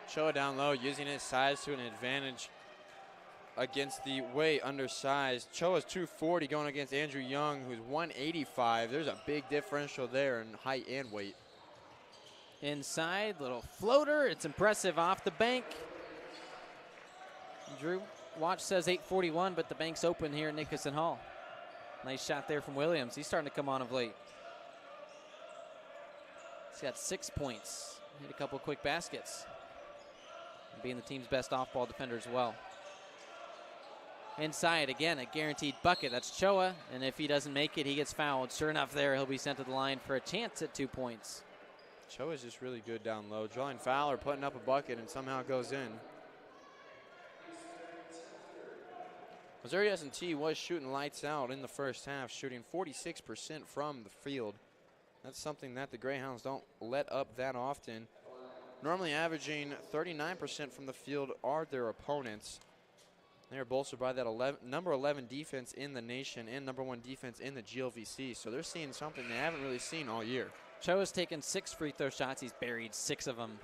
Choa down low, using his size to an advantage against the way undersized. Choa's 240 going against Andrew Young, who's 185. There's a big differential there in height and weight. Inside, little floater. It's impressive off the bank. Drew Watch says 8:41, but the bank's open here at Nickerson Hall. Nice shot there from Williams. He's starting to come on of late. He's got 6 points. Hit a couple quick baskets. And being the team's best off-ball defender as well. Inside, again, a guaranteed bucket. That's Choa, and if he doesn't make it, he gets fouled. Sure enough there, he'll be sent to the line for a chance at 2 points. Choa's just really good down low. Drawing foul or putting up a bucket, and somehow it goes in. Missouri S&T was shooting lights out in the first half, shooting 46% from the field. That's something that the Greyhounds don't let up that often. Normally averaging 39% from the field are their opponents. They're bolstered by that number 11 defense in the nation and number 1 defense in the GLVC. So they're seeing something they haven't really seen all year. Choa's taken 6 free throw shots. He's buried 6 of them.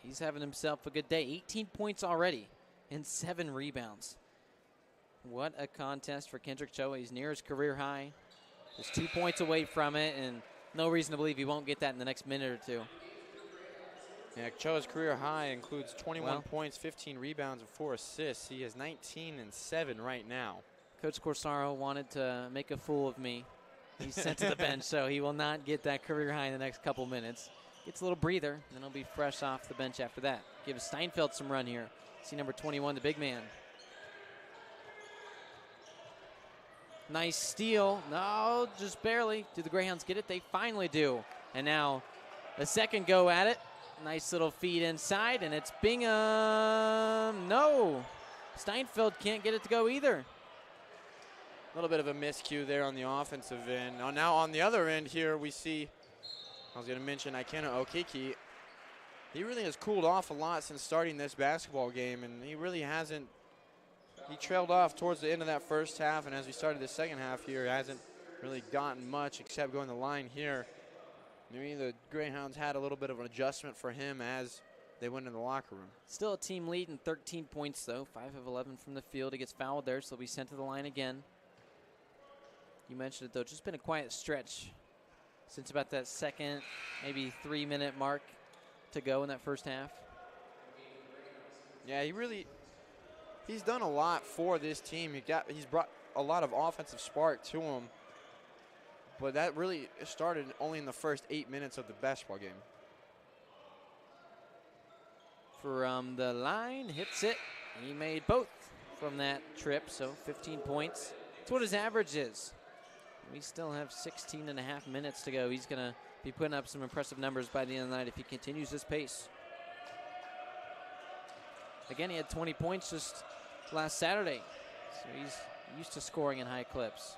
He's having himself a good day. 18 points already and 7 rebounds. What a contest for Kendrick Choa. He's near his career high. Just 2 points away from it, and no reason to believe he won't get that in the next minute or 2. Yeah, Choa's career high includes 21 points, 15 rebounds, and 4 assists. He has 19 and 7 right now. Coach Corsaro wanted to make a fool of me. He's sent to the bench, so he will not get that career high in the next couple minutes. Gets a little breather, and then he'll be fresh off the bench after that. Gives Steinfeld some run here. See number 21, the big man. Nice steal. No, just barely. Do the Greyhounds get it? They finally do. And now a second go at it. Nice little feed inside, and it's Bingham. No. Steinfeld can't get it to go either. A little bit of a miscue there on the offensive end. Now on the other end here, we see, I was going to mention Ikena Okiki. He really has cooled off a lot since starting this basketball game, and he really hasn't. He trailed off towards the end of that first half, and as we started the second half here, hasn't really gotten much except going the line here. Maybe the Greyhounds had a little bit of an adjustment for him as they went in the locker room. Still a team lead in 13 points, though. 5 of 11 from the field. He gets fouled there, so he'll be sent to the line again. You mentioned it, though. Just been a quiet stretch since about that second, maybe 3-minute mark to go in that first half. Yeah, he's done a lot for this team. He's brought a lot of offensive spark to him. But that really started only in the first 8 minutes of the basketball game. from the line, hits it. He made both from that trip, so 15 points. That's what his average is. We still have 16 and a half minutes to go. He's going to be putting up some impressive numbers by the end of the night if he continues this pace. Again, he had 20 points just last Saturday, so he's used to scoring in high clips.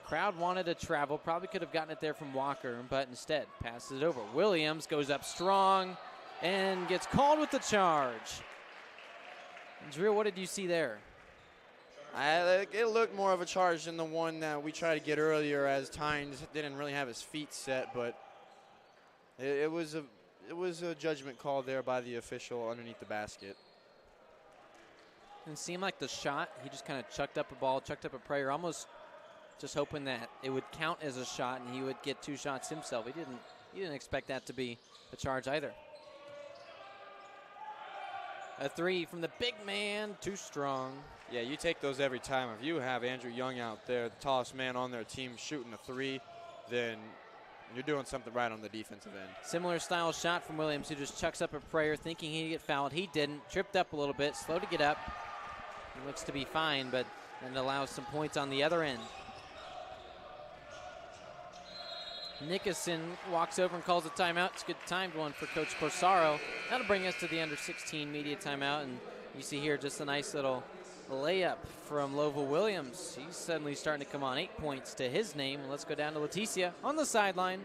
Crowd wanted to travel, probably could have gotten it there from Walker, but instead passes it over. Williams goes up strong and gets called with the charge. Drew, what did you see there? It looked more of a charge than the one that we tried to get earlier, as Tynes didn't really have his feet set, but it was a judgment call there by the official underneath the basket. It seemed like the shot, he just kind of chucked up a ball, chucked up a prayer, almost just hoping that it would count as a shot and he would get 2 shots himself. He didn't expect that to be a charge either. A 3 from the big man, too strong. Yeah, you take those every time. If you have Andrew Young out there, the tallest man on their team, shooting a 3, then you're doing something right on the defensive end. Similar style shot from Williams, who just chucks up a prayer thinking he'd get fouled. He didn't. Tripped up a little bit, slow to get up. He looks to be fine, but then allows some points on the other end. Nickerson walks over and calls a timeout. It's a good timed one for Coach Corsaro. That'll bring us to the under 16 media timeout, and you see here just a nice little layup from Lova Williams. He's suddenly starting to come on. 8 points to his name. Let's go down to Leticia on the sideline.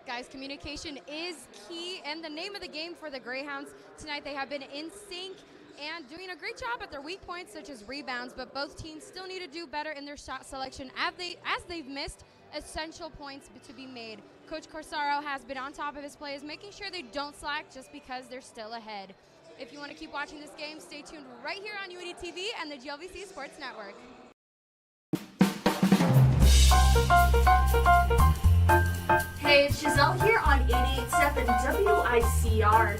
Guys, communication is key, and the name of the game for the Greyhounds tonight, they have been in sync and doing a great job at their weak points, such as rebounds, but both teams still need to do better in their shot selection as they've missed essential points to be made. Coach Corsaro has been on top of his plays, making sure they don't slack just because they're still ahead. If you want to keep watching this game, stay tuned right here on UINDY TV and the GLVC Sports Network. Hey, it's Giselle here on 88.7 WICR.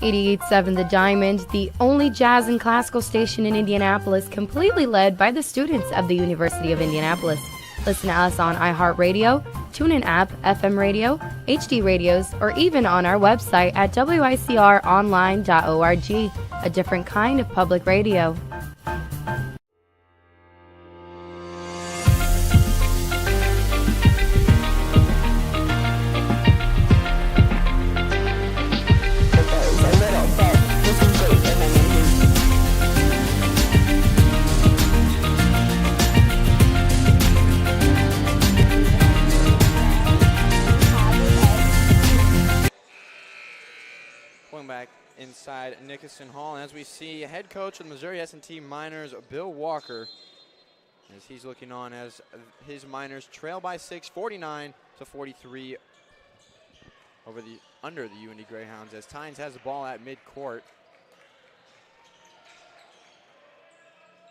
88.7 The Diamond, the only jazz and classical station in Indianapolis, completely led by the students of the University of Indianapolis. Listen to us on iHeartRadio, TuneIn app, FM radio, HD radios, or even on our website at wicronline.org, a different kind of public radio. Inside Nickerson Hall, and as we see, head coach of the Missouri S&T Miners, Bill Walker, as he's looking on as his Miners trail by 6, 49-43 under the UINDY Greyhounds, as Tynes has the ball at midcourt.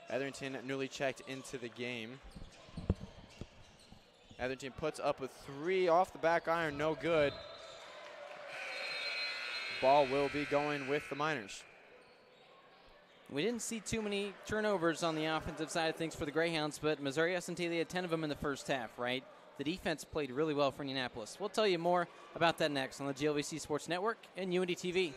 Etherington newly checked into the game. Etherington puts up a 3 off the back iron, no good. Ball will be going with the Miners. We didn't see too many turnovers on the offensive side of things for the Greyhounds, but Missouri S&T, they had 10 of them in the first half, right? The defense played really well for Indianapolis. We'll tell you more about that next on the GLVC Sports Network and UINDY TV.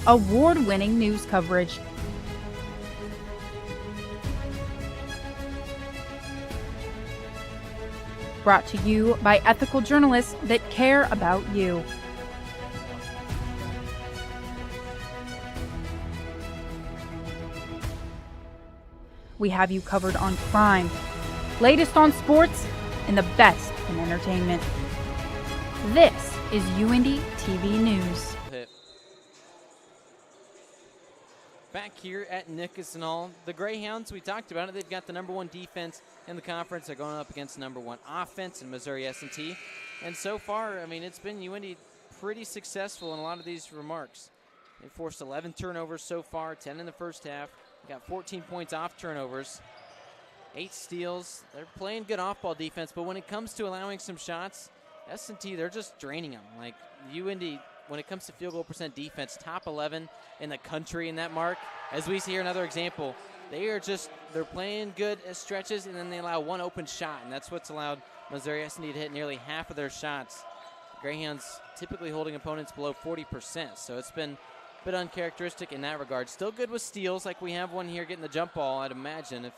Award-winning news coverage. Brought to you by ethical journalists that care about you. We have you covered on crime, latest on sports, and the best in entertainment. This is UINDY TV News. Back back here at Nickerson Hall. The Greyhounds, we talked about it, they've got the #1 defense in the conference. They're going up against #1 offense in Missouri S&T. And so far, I mean, it's been UINDY pretty successful in a lot of these remarks. They've forced 11 turnovers so far, 10 in the first half. They got 14 points off turnovers, 8 steals. They're playing good off-ball defense, but when it comes to allowing some shots, S&T, they're just draining them. Like UINDY, when it comes to field goal percent defense, top 11 in the country in that mark. As we see here, another example, they're playing good as stretches, and then they allow one open shot, and that's what's allowed Missouri S&T to hit nearly half of their shots. The Greyhounds typically holding opponents below 40%, so it's been a bit uncharacteristic in that regard. Still good with steals, like we have one here getting the jump ball, I'd imagine,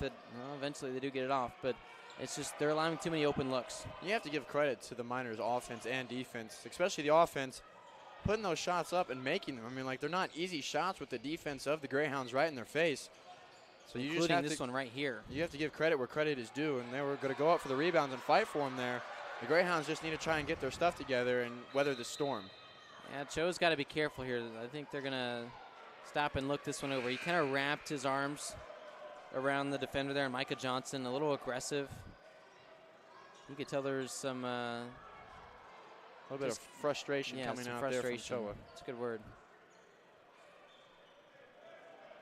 eventually they do get it off, but it's just they're allowing too many open looks. You have to give credit to the Miners' offense and defense, especially the offense, putting those shots up and making them. I mean, like, they're not easy shots with the defense of the Greyhounds right in their face. So you just have this one right here. You have to give credit where credit is due, and they were going to go up for the rebounds and fight for them there. The Greyhounds just need to try and get their stuff together and weather the storm. Yeah, Cho's got to be careful here. I think they're going to stop and look this one over. He kind of wrapped his arms around the defender there, and Micah Johnson, a little aggressive. You could tell there's some a little bit of frustration coming out there from Choa. It's a good word.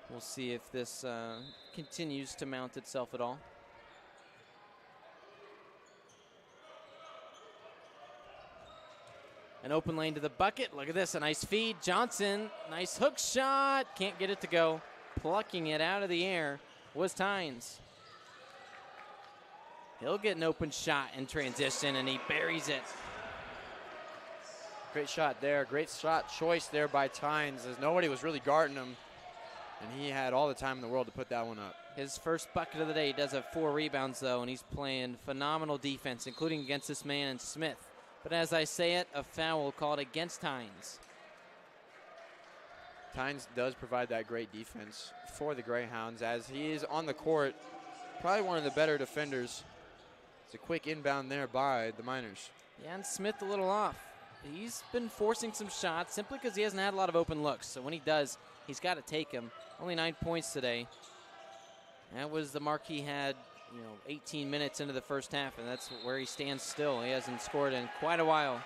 We'll see if this continues to mount itself at all. An open lane to the bucket. Look at this, a nice feed. Johnson, nice hook shot. Can't get it to go. Plucking it out of the air was Tynes. He'll get an open shot in transition, and he buries it. Great shot there. Great shot choice there by Tynes, as nobody was really guarding him, and he had all the time in the world to put that one up. His first bucket of the day. He does have 4 rebounds, though, and he's playing phenomenal defense, including against this man, Smith. But as I say it, a foul called against Tynes. Tynes does provide that great defense for the Greyhounds, as he is on the court, probably one of the better defenders. It's a quick inbound there by the Miners. Yeah, and Smith a little off. He's been forcing some shots simply because he hasn't had a lot of open looks. So when he does, he's got to take them. Only 9 points today. That was the mark he had, 18 minutes into the first half, and that's where he stands still. He hasn't scored in quite a while.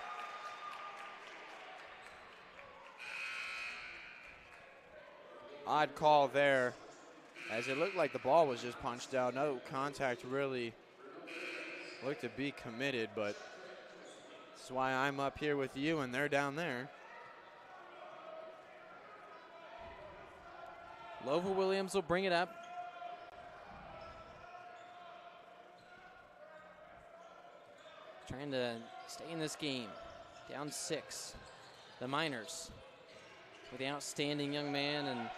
Odd call there, as it looked like the ball was just punched out. No contact really looked to be committed, but that's why I'm up here with you and they're down there. Lova Williams will bring it up. Trying to stay in this game. Down 6. The Miners with the outstanding young man, and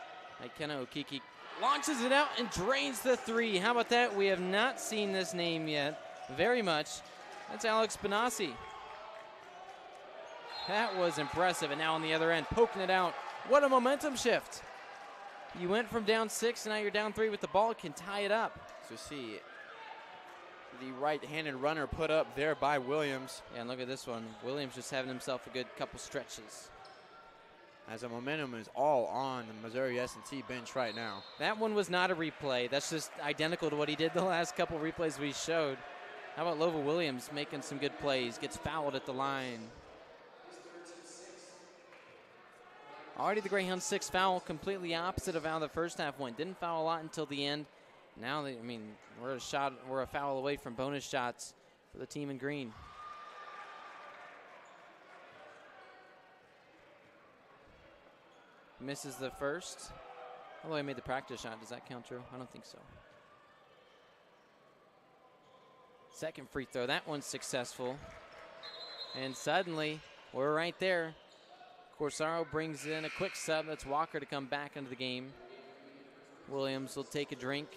Ikena Okiki launches it out and drains the 3. How about that? We have not seen this name yet very much. That's Alex Benassi. That was impressive, and now on the other end, poking it out. What a momentum shift. You went from down 6, and now you're down 3 with the ball. Can tie it up. So see the right-handed runner put up there by Williams. Yeah, and look at this one. Williams just having himself a good couple stretches. As the momentum is all on the Missouri S&T bench right now. That one was not a replay. That's just identical to what he did the last couple replays we showed. How about Lova Williams making some good plays? Gets fouled at the line. Already the Greyhounds' 6th foul, completely opposite of how the first half went. Didn't foul a lot until the end. Now, we're a foul away from bonus shots for the team in green. Misses the first. Although he made the practice shot. Does that count, Drew? I don't think so. Second free throw. That one's successful. And suddenly, we're right there. Corsaro brings in a quick sub. That's Walker to come back into the game. Williams will take a drink.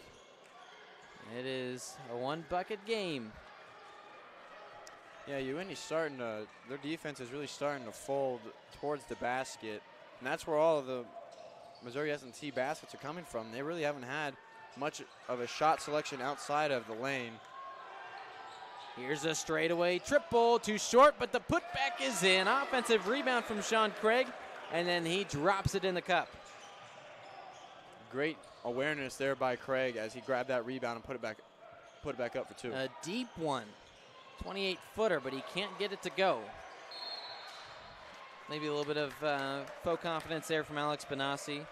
It is a 1-bucket game. Yeah, UINDY's starting to, their defense is really starting to fold towards the basket. And that's where all of the Missouri S&T baskets are coming from. They really haven't had much of a shot selection outside of the lane. Here's a straightaway triple, too short, but the putback is in. Offensive rebound from Sean Craig, and then he drops it in the cup. great awareness there by Craig as he grabbed that rebound and put it back up for two. A deep one, 28-footer, but he can't get it to go. Maybe a little bit of faux confidence there from Alex Benassi.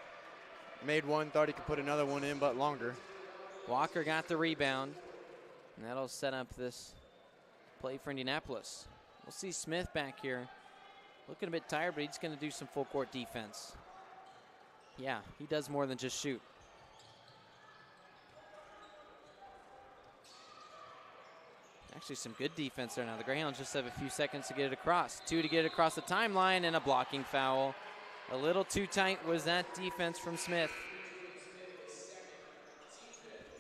Made one, thought he could put another one in, but longer. Walker got the rebound, and that'll set up this play for Indianapolis. We'll see Smith back here. Looking a bit tired, but he's going to do some full court defense. Yeah, he does more than just shoot. Actually, some good defense there now. The Greyhounds just have a few seconds to get it across. 2 to get it across the timeline, and a blocking foul. A little too tight was that defense from Smith.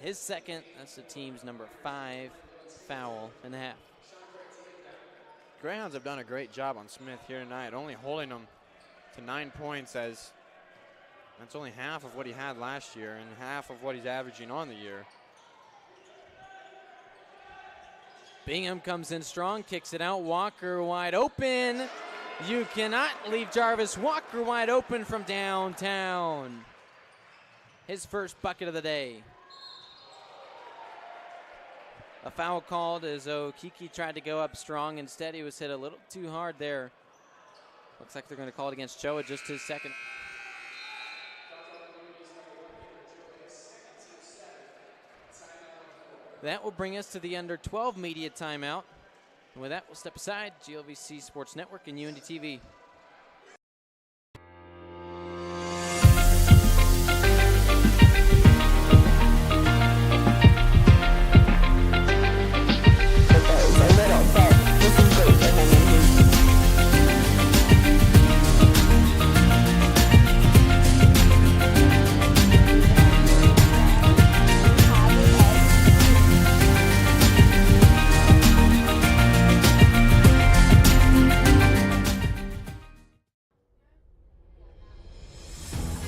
His second, that's the team's number 5 foul in the half. Greyhounds have done a great job on Smith here tonight, only holding him to 9 points, as that's only half of what he had last year and half of what he's averaging on the year. Bingham comes in strong, kicks it out. Walker wide open. You cannot leave Jarvis Walker wide open from downtown. His first bucket of the day. A foul called as Okeke tried to go up strong. Instead, he was hit a little too hard there. Looks like they're going to call it against Choa, just his second. That will bring us to the under 12 media timeout. And with that, we'll step aside. GLVC Sports Network and UINDY TV.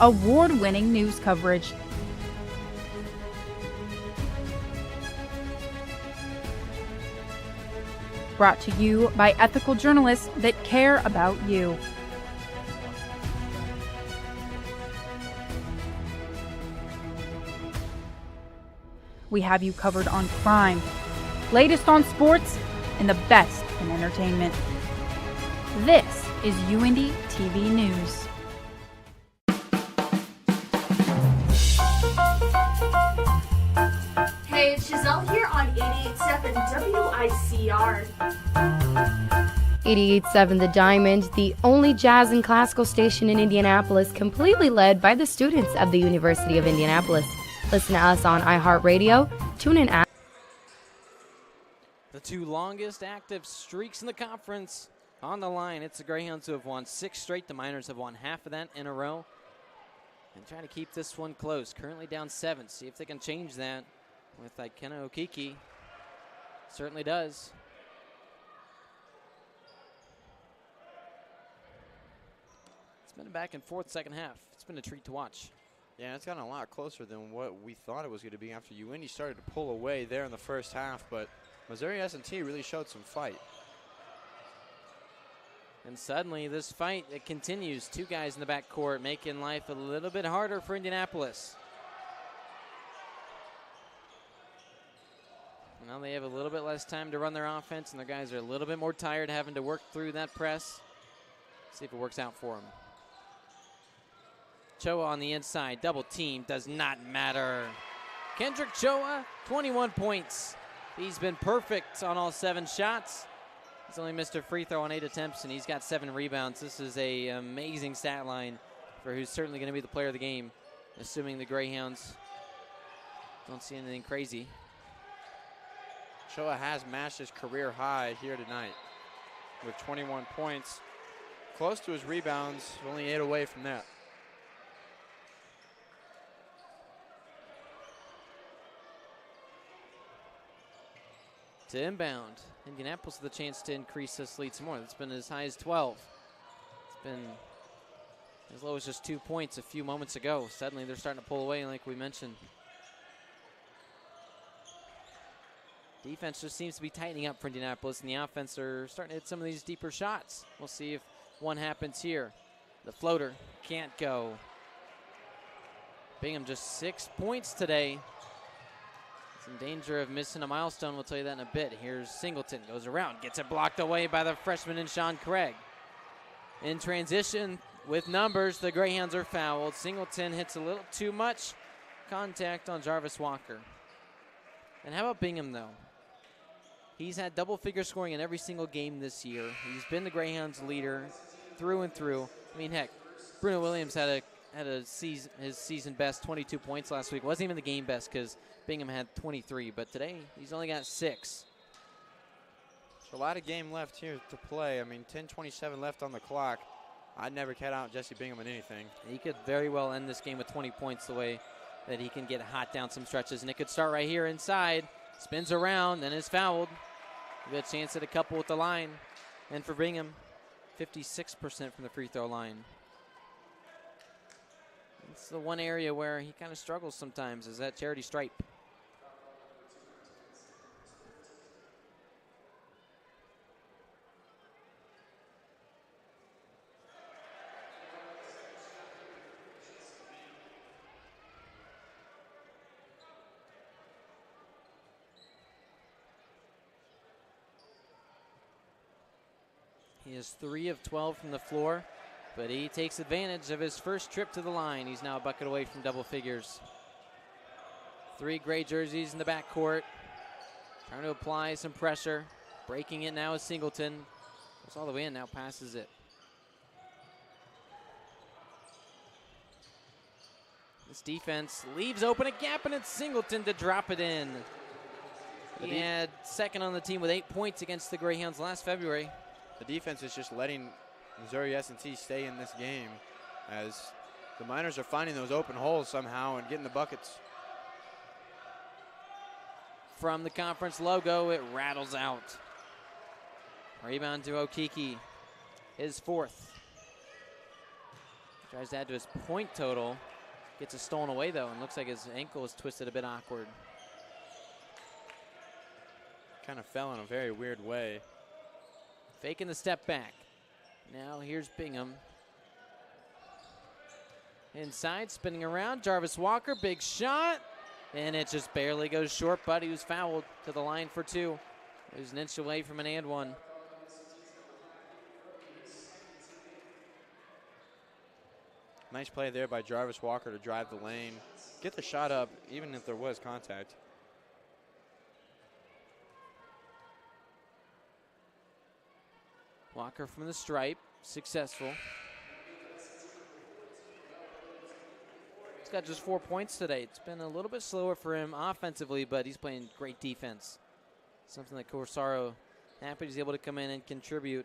Award-winning news coverage. Brought to you by ethical journalists that care about you. We have you covered on crime, latest on sports, and the best in entertainment. This is UINDY TV News. Hey, it's Giselle here on 88.7 WICR. 88.7 The Diamond, the only jazz and classical station in Indianapolis, completely led by the students of the University of Indianapolis. Listen to us on iHeartRadio, TuneIn app. The 2 longest active streaks in the conference on the line. It's the Greyhounds who have won 6 straight. The Miners have won half of that in a row. And trying to keep this one close. Currently down 7. See if they can change that with Ikena Okeke. Certainly does. It's been a back and forth second half. It's been a treat to watch. Yeah, it's gotten a lot closer than what we thought it was going to be after UINDY started to pull away there in the first half, but Missouri S&T really showed some fight. And suddenly this fight, it continues. 2 guys in the backcourt making life a little bit harder for Indianapolis. Now they have a little bit less time to run their offense, and their guys are a little bit more tired having to work through that press. See if it works out for them. Choa on the inside, double team, does not matter. Kendrick Choa, 21 points. He's been perfect on all 7 shots. He's only missed a free throw on 8 attempts, and he's got 7 rebounds. This is an amazing stat line for who's certainly going to be the player of the game, assuming the Greyhounds don't see anything crazy. Choa has matched his career high here tonight with 21 points. Close to his rebounds, only 8 away from that. To inbound, Indianapolis with a chance to increase this lead some more. It's been as high as 12. It's been as low as just 2 points a few moments ago. Suddenly they're starting to pull away like we mentioned. Defense just seems to be tightening up for Indianapolis, and the offense are starting to hit some of these deeper shots. We'll see if one happens here. The floater can't go. Bingham just 6 points today. It's in danger of missing a milestone. We'll tell you that in a bit. Here's Singleton, goes around, gets it blocked away by the freshman in Sean Craig. In transition with numbers, the Greyhounds are fouled. Singleton hits a little too much contact on Jarvis Walker. And how about Bingham, though? He's had double-figure scoring in every single game this year. He's been the Greyhounds' leader through and through. I mean, heck, Bruno Williams had his season best 22 points last week. Wasn't even the game best because Bingham had 23, but today he's only got 6. So a lot of game left here to play. I mean, 10:27 left on the clock. I'd never cut out Jesse Bingham in anything. He could very well end this game with 20 points the way that he can get hot down some stretches. And it could start right here inside. Spins around and is fouled. Good chance at a couple at the line. And for Bingham, 56% from the free throw line. It's the one area where he kind of struggles sometimes, is that charity stripe. He is 3 of 12 from the floor, but he takes advantage of his first trip to the line. He's now a bucket away from double figures. 3 gray jerseys in the backcourt, trying to apply some pressure. Breaking it now is Singleton. Goes all the way in, now passes it. This defense leaves open a gap, and it's Singleton to drop it in. He had second on the team with 8 points against the Greyhounds last February. The defense is just letting Missouri S&T stay in this game as the Miners are finding those open holes somehow and getting the buckets. From the conference logo, it rattles out. Rebound to Okiki, his 4th. Tries to add to his point total. Gets it stolen away, though, and looks like his ankle is twisted a bit awkward. Kind of fell in a very weird way. Faking the step back. Now here's Bingham. Inside, spinning around. Jarvis Walker, big shot. And it just barely goes short, but he was fouled to the line for 2. He was an inch away from an and one. Nice play there by Jarvis Walker to drive the lane. Get the shot up, even if there was contact. Walker from the stripe, successful. He's got just 4 points today. It's been a little bit slower for him offensively, but he's playing great defense. Something that Corsaro happy he's able to come in and contribute.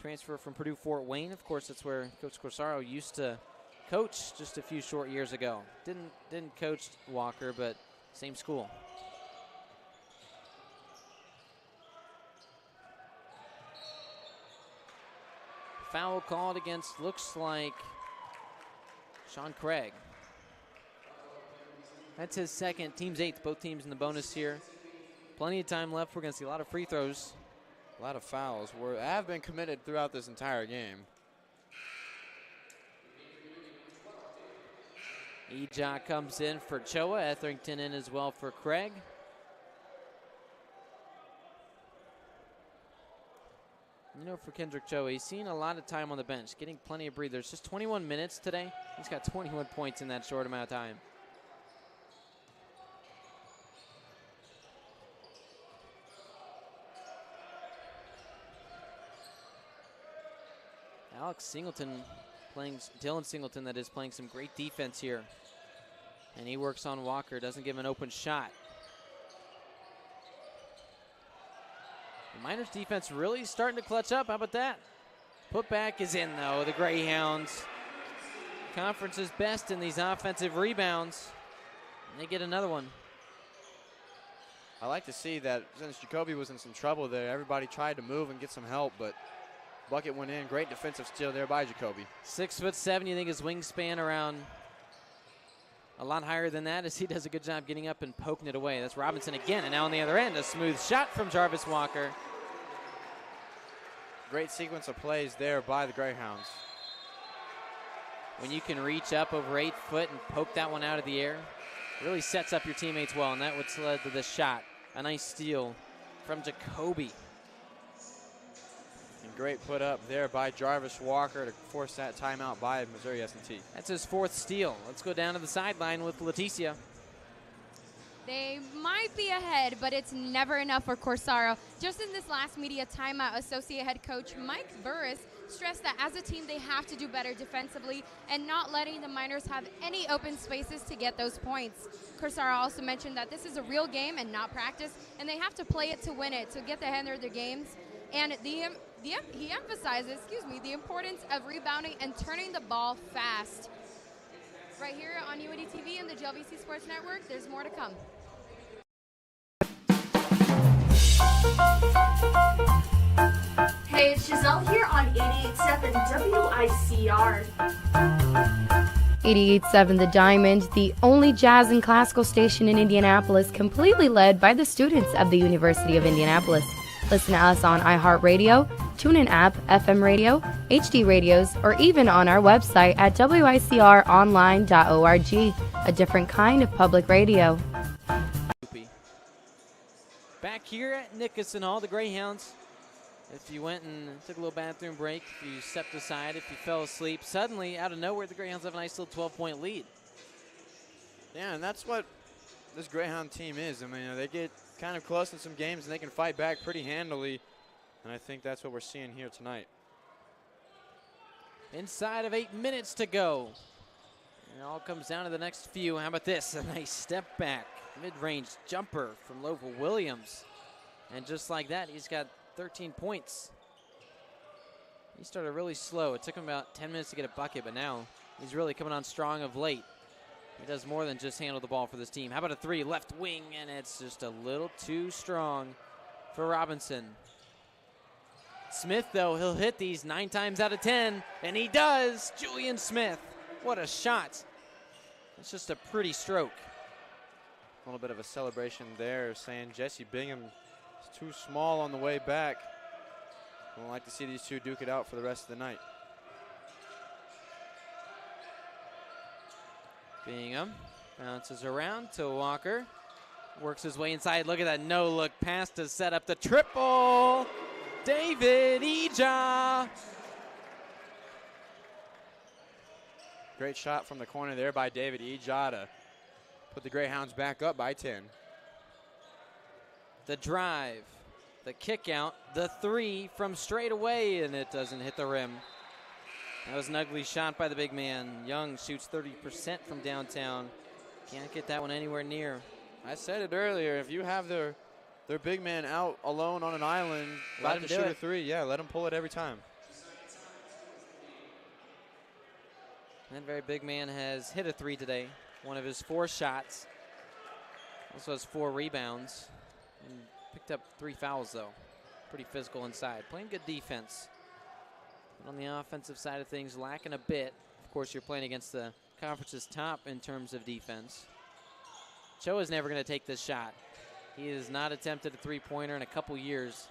Transfer from Purdue Fort Wayne, of course, that's where Coach Corsaro used to coach just a few short years ago. Didn't coach Walker, but same school. Foul called against, looks like, Sean Craig. That's his second, team's 8th, both teams in the bonus here. Plenty of time left. We're going to see a lot of free throws. A lot of fouls have been committed throughout this entire game. Eja comes in for Choa, Etherington in as well for Craig. You know, for Kendrick Choa, he's seen a lot of time on the bench, getting plenty of breathers. Just 21 minutes today. He's got 21 points in that short amount of time. Alex Singleton playing, Dylan Singleton that is, playing some great defense here. And he works on Walker, doesn't give him an open shot. The Miners defense really starting to clutch up. How about that? Putback is in, though. The Greyhounds, conference's best in these offensive rebounds. And they get another one. I like to see that since Jacoby was in some trouble there, everybody tried to move and get some help, but bucket went in. Great defensive steal there by Jacoby. 6'7", you think his wingspan around a lot higher than that, as he does a good job getting up and poking it away. That's Robinson again, and now on the other end, a smooth shot from Jarvis Walker. Great sequence of plays there by the Greyhounds. when you can reach up over 8 foot and poke that one out of the air, really sets up your teammates well, and that what's led to the shot. A nice steal from Jacoby. And great put up there by Jarvis Walker to force that timeout by Missouri S&T. That's his 4th steal. Let's go down to the sideline with Leticia. They might be ahead, but it's never enough for Corsaro. Just in this last media timeout, associate head coach Mike Burris stressed that as a team they have to do better defensively and not letting the Miners have any open spaces to get those points. Corsaro also mentioned that this is a real game and not practice, and they have to play it to win it, to get the hand of their games. And he emphasizes, the importance of rebounding and turning the ball fast. Right here on UINDY TV and the JLVC Sports Network, there's more to come. Hey, it's Giselle here on 88.7 WICR. 88.7 The Diamond, the only jazz and classical station in Indianapolis, completely led by the students of the University of Indianapolis. Listen to us on iHeartRadio, TuneIn app, FM radio, HD radios, or even on our website at wicronline.org, a different kind of public radio. Back here at Nickerson Hall, the Greyhounds, if you went and took a little bathroom break, if you stepped aside, if you fell asleep, suddenly, out of nowhere, the Greyhounds have a nice little 12-point lead. Yeah, and that's what this Greyhound team is. I mean, they get kind of close in some games, and they can fight back pretty handily, and I think that's what we're seeing here tonight. Inside of 8 minutes to go. And it all comes down to the next few. How about this? A nice step back, mid-range jumper from Lovell Williams. And just like that, he's got 13 points. He started really slow. It took him about 10 minutes to get a bucket, but now he's really coming on strong of late. He does more than just handle the ball for this team. How about a 3, left wing, and it's just a little too strong for Robinson. Smith, though, he'll hit these 9 times out of 10, and he does. Julian Smith, what a shot. It's just a pretty stroke. A little bit of a celebration there, saying Jesse Bingham is too small on the way back. We'd like to see these two duke it out for the rest of the night. Bingham bounces around to Walker. Works his way inside. Look at that no-look pass to set up the triple. David Ija. Great shot from the corner there by David Ija to put the Greyhounds back up by 10. The drive, the kick out, the 3 from straight away, and it doesn't hit the rim. That was an ugly shot by the big man. Young shoots 30% from downtown. Can't get that one anywhere near. I said it earlier, if you have their big man out alone on an island, let him shoot a 3. Yeah, let him pull it every time. That very big man has hit a 3 today. One of his 4 shots. Also has 4 rebounds. And picked up 3 fouls, though. Pretty physical inside. Playing good defense. But on the offensive side of things, lacking a bit. Of course, you're playing against the conference's top in terms of defense. Choa's never going to take this shot. He has not attempted a 3-pointer in a couple years.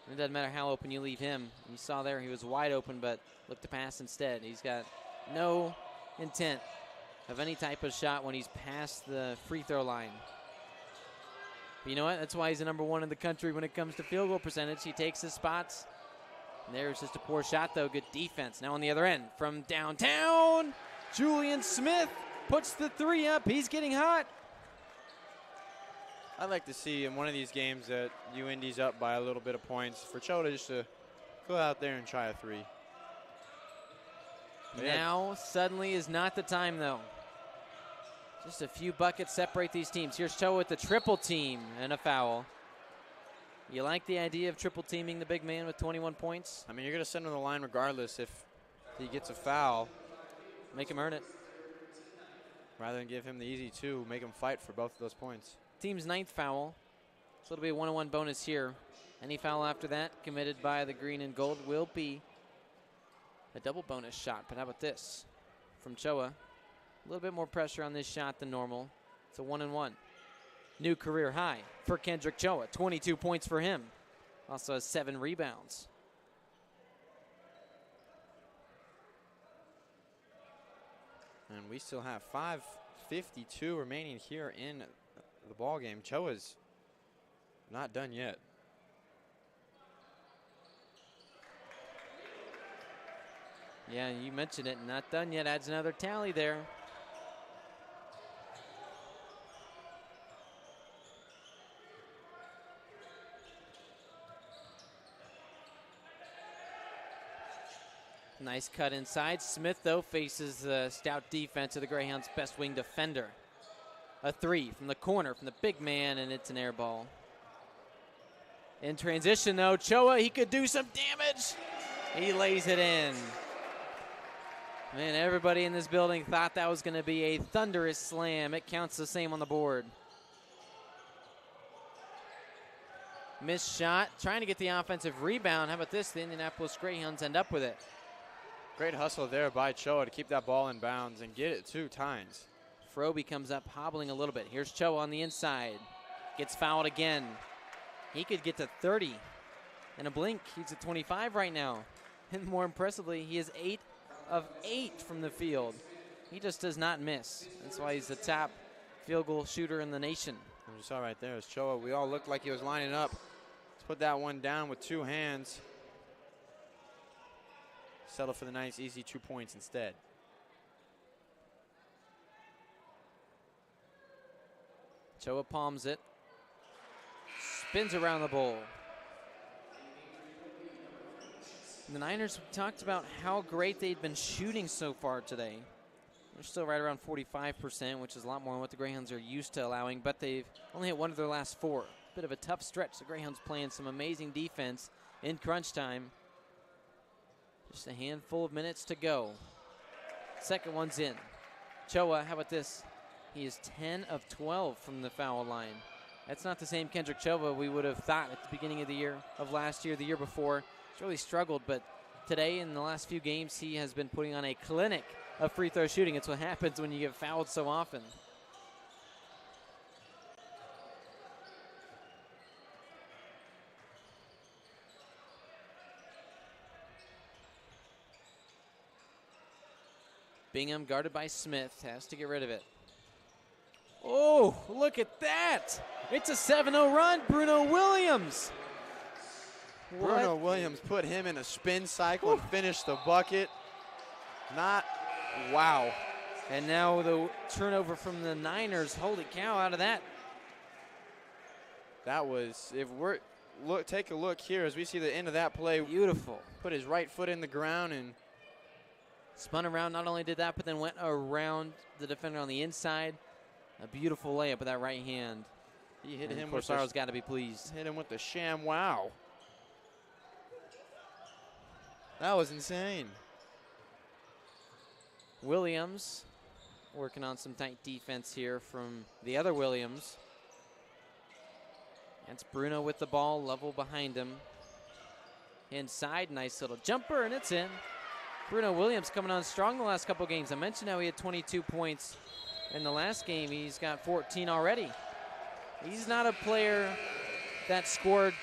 And it doesn't matter how open you leave him. You saw there he was wide open, but looked to pass instead. He's got no intent of any type of shot when he's past the free throw line. But you know what? That's why he's the #1 in the country when it comes to field goal percentage. He takes his spots. And there's just a poor shot, though. Good defense. Now on the other end from downtown, Julian Smith puts the 3 up. He's getting hot. I'd like to see in one of these games that UIndy's up by a little bit of points for Chota just to go out there and try a 3. Now suddenly is not the time, though. Just a few buckets separate these teams. Here's Choa with the triple team and a foul. You like the idea of triple teaming the big man with 21 points? I mean, you're going to send him to the line regardless if he gets a foul. Make him earn it. Rather than give him the easy 2, make him fight for both of those points. Team's 9th foul. So it'll be a 1-on-1 bonus here. Any foul after that committed by the green and gold will be a double bonus shot. But how about this from Choa? A little bit more pressure on this shot than normal. It's a 1-and-1. New career high for Kendrick Choa. 22 points for him. Also has 7 rebounds. And we still have 5:52 remaining here in the ball game. Choa's not done yet. Yeah, you mentioned it. Not done yet. Adds another tally there. Nice cut inside. Smith, though, faces the stout defense of the Greyhounds' best wing defender. A three from the corner from the big man, and it's an air ball. In transition, though, Choa, he could do some damage. He lays it in. Man, everybody in this building thought that was going to be a thunderous slam. It counts the same on the board. Missed shot, trying to get the offensive rebound. How about this? The Indianapolis Greyhounds end up with it. Great hustle there by Choa to keep that ball in bounds and get it to Tynes. Froby comes up hobbling a little bit. Here's Choa on the inside. Gets fouled again. He could get to 30 in a blink. He's at 25 right now. And more impressively, he is 8 of 8 from the field. He just does not miss. That's why he's the top field goal shooter in the nation. As you saw right there is Choa. We all looked like he was lining up. Let's put that one down with 2 hands. Settle for the nice, easy 2 points instead. Choa palms it. Spins around the bowl. The Niners talked about how great they'd been shooting so far today. They're still right around 45%, which is a lot more than what the Greyhounds are used to allowing, but they've only hit 1 of their last 4. Bit of a tough stretch. The Greyhounds playing some amazing defense in crunch time. Just a handful of minutes to go. Second one's in. Choa, how about this? He is 10 of 12 from the foul line. That's not the same Kendrick Choa we would have thought at the beginning of the year, of last year, the year before. He's really struggled, but today in the last few games, he has been putting on a clinic of free throw shooting. It's what happens when you get fouled so often. Bingham guarded by Smith, has to get rid of it. Oh, look at that. It's a 7-0 run, Bruno Williams. Bruno Williams put him in a spin cycle and finished the bucket. Wow. And now the turnover from the Niners. Holy cow, out of that. That was, take a look here as we see the end of that play. Beautiful. Put his right foot in the ground and spun around. Not only did that, but then went around the defender on the inside. A beautiful layup with that right hand. He hit him. Corsaro's got to be pleased. Hit him with the sham wow. That was insane. Williams working on some tight defense here from the other Williams. That's Bruno with the ball, level behind him. Inside, nice little jumper, and it's in. Bruno Williams coming on strong the last couple games. I mentioned how he had 22 points in the last game. He's got 14 already. He's not a player that scored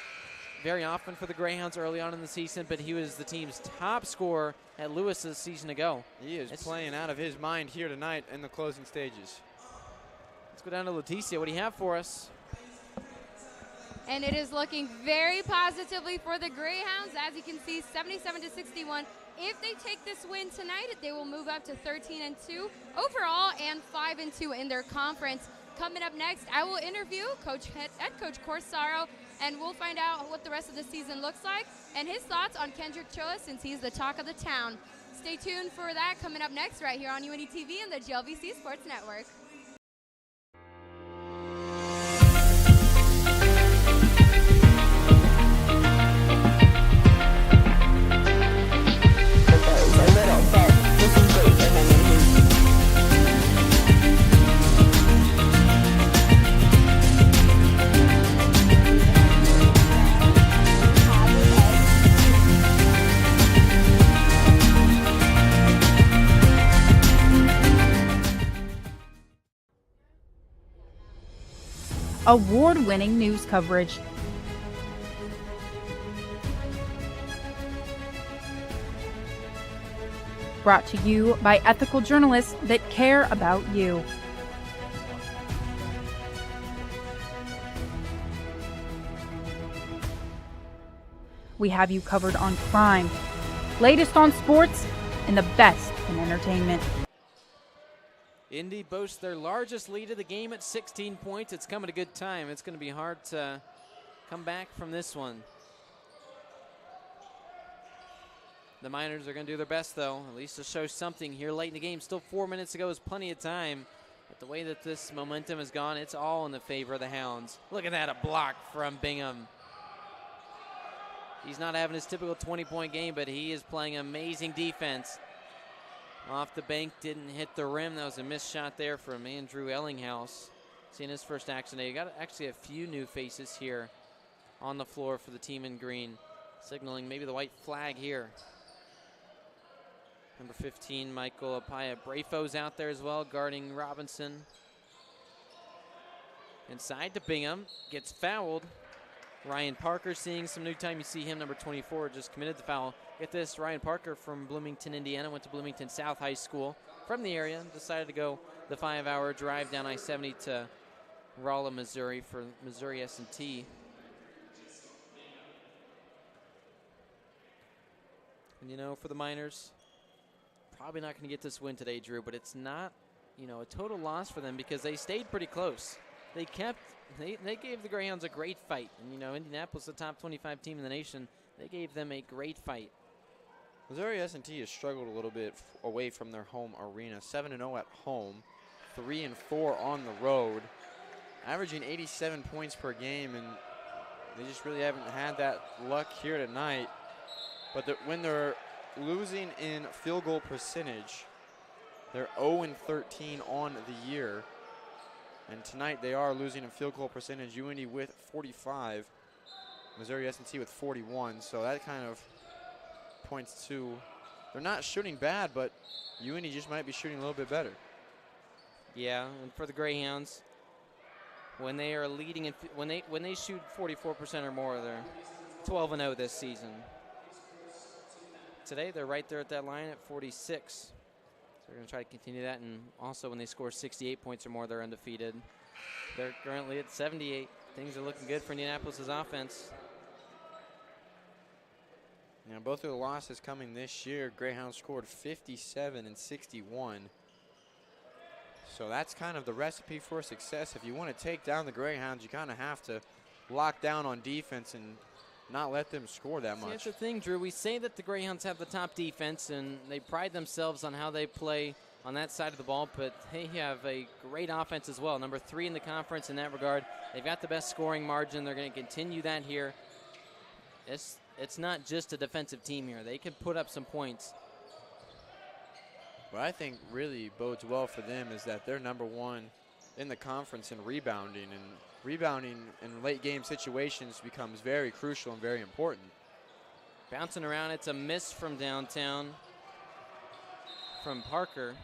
very often for the Greyhounds early on in the season, but he was the team's top scorer at Lewis's season ago. He is playing out of his mind here tonight in the closing stages. Let's go down to Leticia. What do you have for us? And it is looking very positively for the Greyhounds. As you can see, 77-61. If they take this win tonight, they will move up to 13-2 overall and 5-2 in their conference. Coming up next, I will interview head coach Corsaro, and we'll find out what the rest of the season looks like and his thoughts on Kendrick Choa since he's the talk of the town. Stay tuned for that coming up next right here on UINDY TV and the GLVC Sports Network. Award-winning news coverage. Brought to you by ethical journalists that care about you. We have you covered on crime, latest on sports, and the best in entertainment. Indy boasts their largest lead of the game at 16 points. It's come at a good time. It's going to be hard to come back from this one. The Miners are going to do their best, though, at least to show something here late in the game. Still 4 minutes to go is plenty of time. But the way that this momentum has gone, it's all in the favor of the Hounds. Look at that, a block from Bingham. He's not having his typical 20-point game, but he is playing amazing defense. Off the bank, didn't hit the rim. That was a missed shot there from Andrew Ellinghouse. Seeing his first action today. You got actually a few new faces here on the floor for the team in green, signaling maybe the white flag here. Number 15, Michael Apaya Brafo's out there as well, guarding Robinson. Inside to Bingham, gets fouled. Ryan Parker seeing some new time. You see him, number 24, just committed the foul. Get this, Ryan Parker from Bloomington, Indiana, went to Bloomington South High School from the area, decided to go the 5-hour drive down I-70 to Rolla, Missouri for Missouri S&T. And, you know, for the Miners, probably not going to get this win today, Drew, but it's not, you know, a total loss for them because they stayed pretty close. They gave the Greyhounds a great fight. And, you know, Indianapolis, the top 25 team in the nation, they gave them a great fight. Missouri S&T has struggled a little bit away from their home arena. 7-0 at home, 3-4 on the road, averaging 87 points per game, and they just really haven't had that luck here tonight. But when they're losing in field goal percentage, they're 0-13 on the year. And tonight they are losing in field goal percentage. UINDY with 45, Missouri S&T with 41. So that kind of points to they're not shooting bad, but UINDY just might be shooting a little bit better. Yeah, and for the Greyhounds, when they are leading, when they shoot 44% or more, they're 12-0 this season. Today they're right there at that line at 46. They're going to try to continue that, and also when they score 68 points or more, they're undefeated. They're currently at 78. Things are looking good for Indianapolis' offense. Now, both of the losses coming this year, Greyhounds scored 57 and 61. So that's kind of the recipe for success. If you want to take down the Greyhounds, you kind of have to lock down on defense and not let them score that much. That's the thing, Drew. We say that the Greyhounds have the top defense, and they pride themselves on how they play on that side of the ball, but they have a great offense as well. Number 3 in the conference in that regard. They've got the best scoring margin. They're going to continue that here. It's not just a defensive team here. They can put up some points. What I think really bodes well for them is that they're number 1 in the conference in rebounding, and rebounding in late game situations becomes very crucial and very important. Bouncing around, it's a miss from downtown from Parker.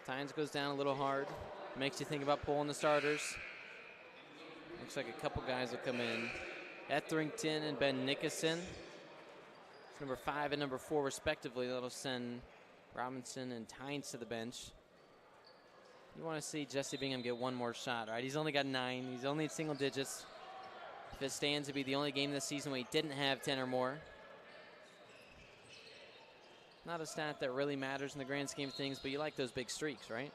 Tynes goes down a little hard. Makes you think about pulling the starters. Looks like a couple guys will come in. Etherington and Ben Nickerson. It's number 5 and number 4 respectively. That'll send Robinson and Tynes to the bench. You want to see Jesse Bingham get one more shot, right? He's only got 9. He's only in single digits. If it stands to be the only game this season where he didn't have 10 or more. Not a stat that really matters in the grand scheme of things, but you like those big streaks, right?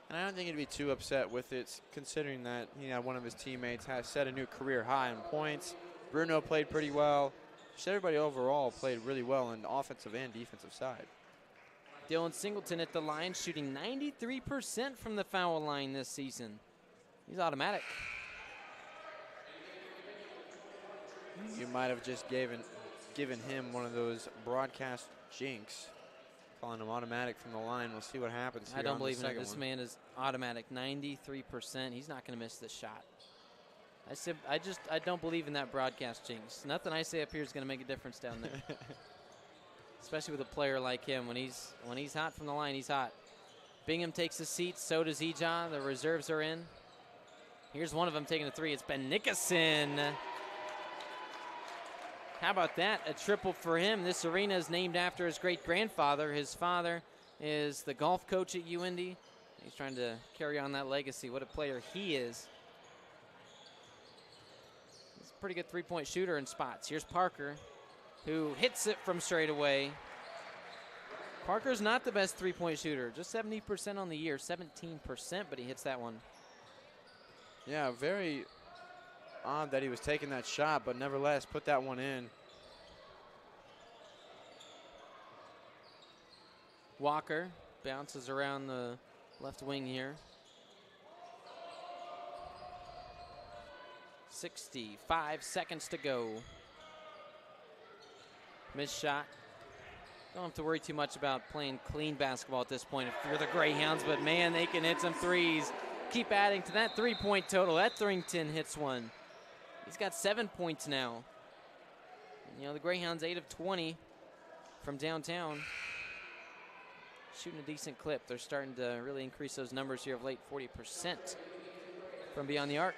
And I don't think he'd be too upset with it, considering that one of his teammates has set a new career high in points. Bruno played pretty well. Just everybody overall played really well on the offensive and defensive side. Dylan Singleton at the line, shooting 93% from the foul line this season. He's automatic. You might have just given him one of those broadcast jinx, calling him automatic from the line. We'll see what happens here. I don't believe in it. This man is automatic, 93%. He's not going to miss this shot. I don't believe in that broadcast jinx. Nothing I say up here is going to make a difference down there. Especially with a player like him. When he's hot from the line, he's hot. Bingham takes a seat. So does Eja. The reserves are in. Here's one of them taking a 3. It's Ben Nickerson. How about that? A triple for him. This arena is named after his great-grandfather. His father is the golf coach at UIndy. He's trying to carry on that legacy. What a player he is. He's a pretty good three-point shooter in spots. Here's Parker, who hits it from straight away. Parker's not the best three-point shooter. Just 70% on the year, 17%, but he hits that one. Yeah, very odd that he was taking that shot, but nevertheless put that one in. Walker bounces around the left wing here. 65 seconds to go. Missed shot. Don't have to worry too much about playing clean basketball at this point if you're the Greyhounds, but man, they can hit some threes. Keep adding to that three-point total. Etherington hits one. He's got 7 points now. And, you know, the Greyhounds 8 of 20 from downtown. Shooting a decent clip. They're starting to really increase those numbers here of late, 40% from beyond the arc.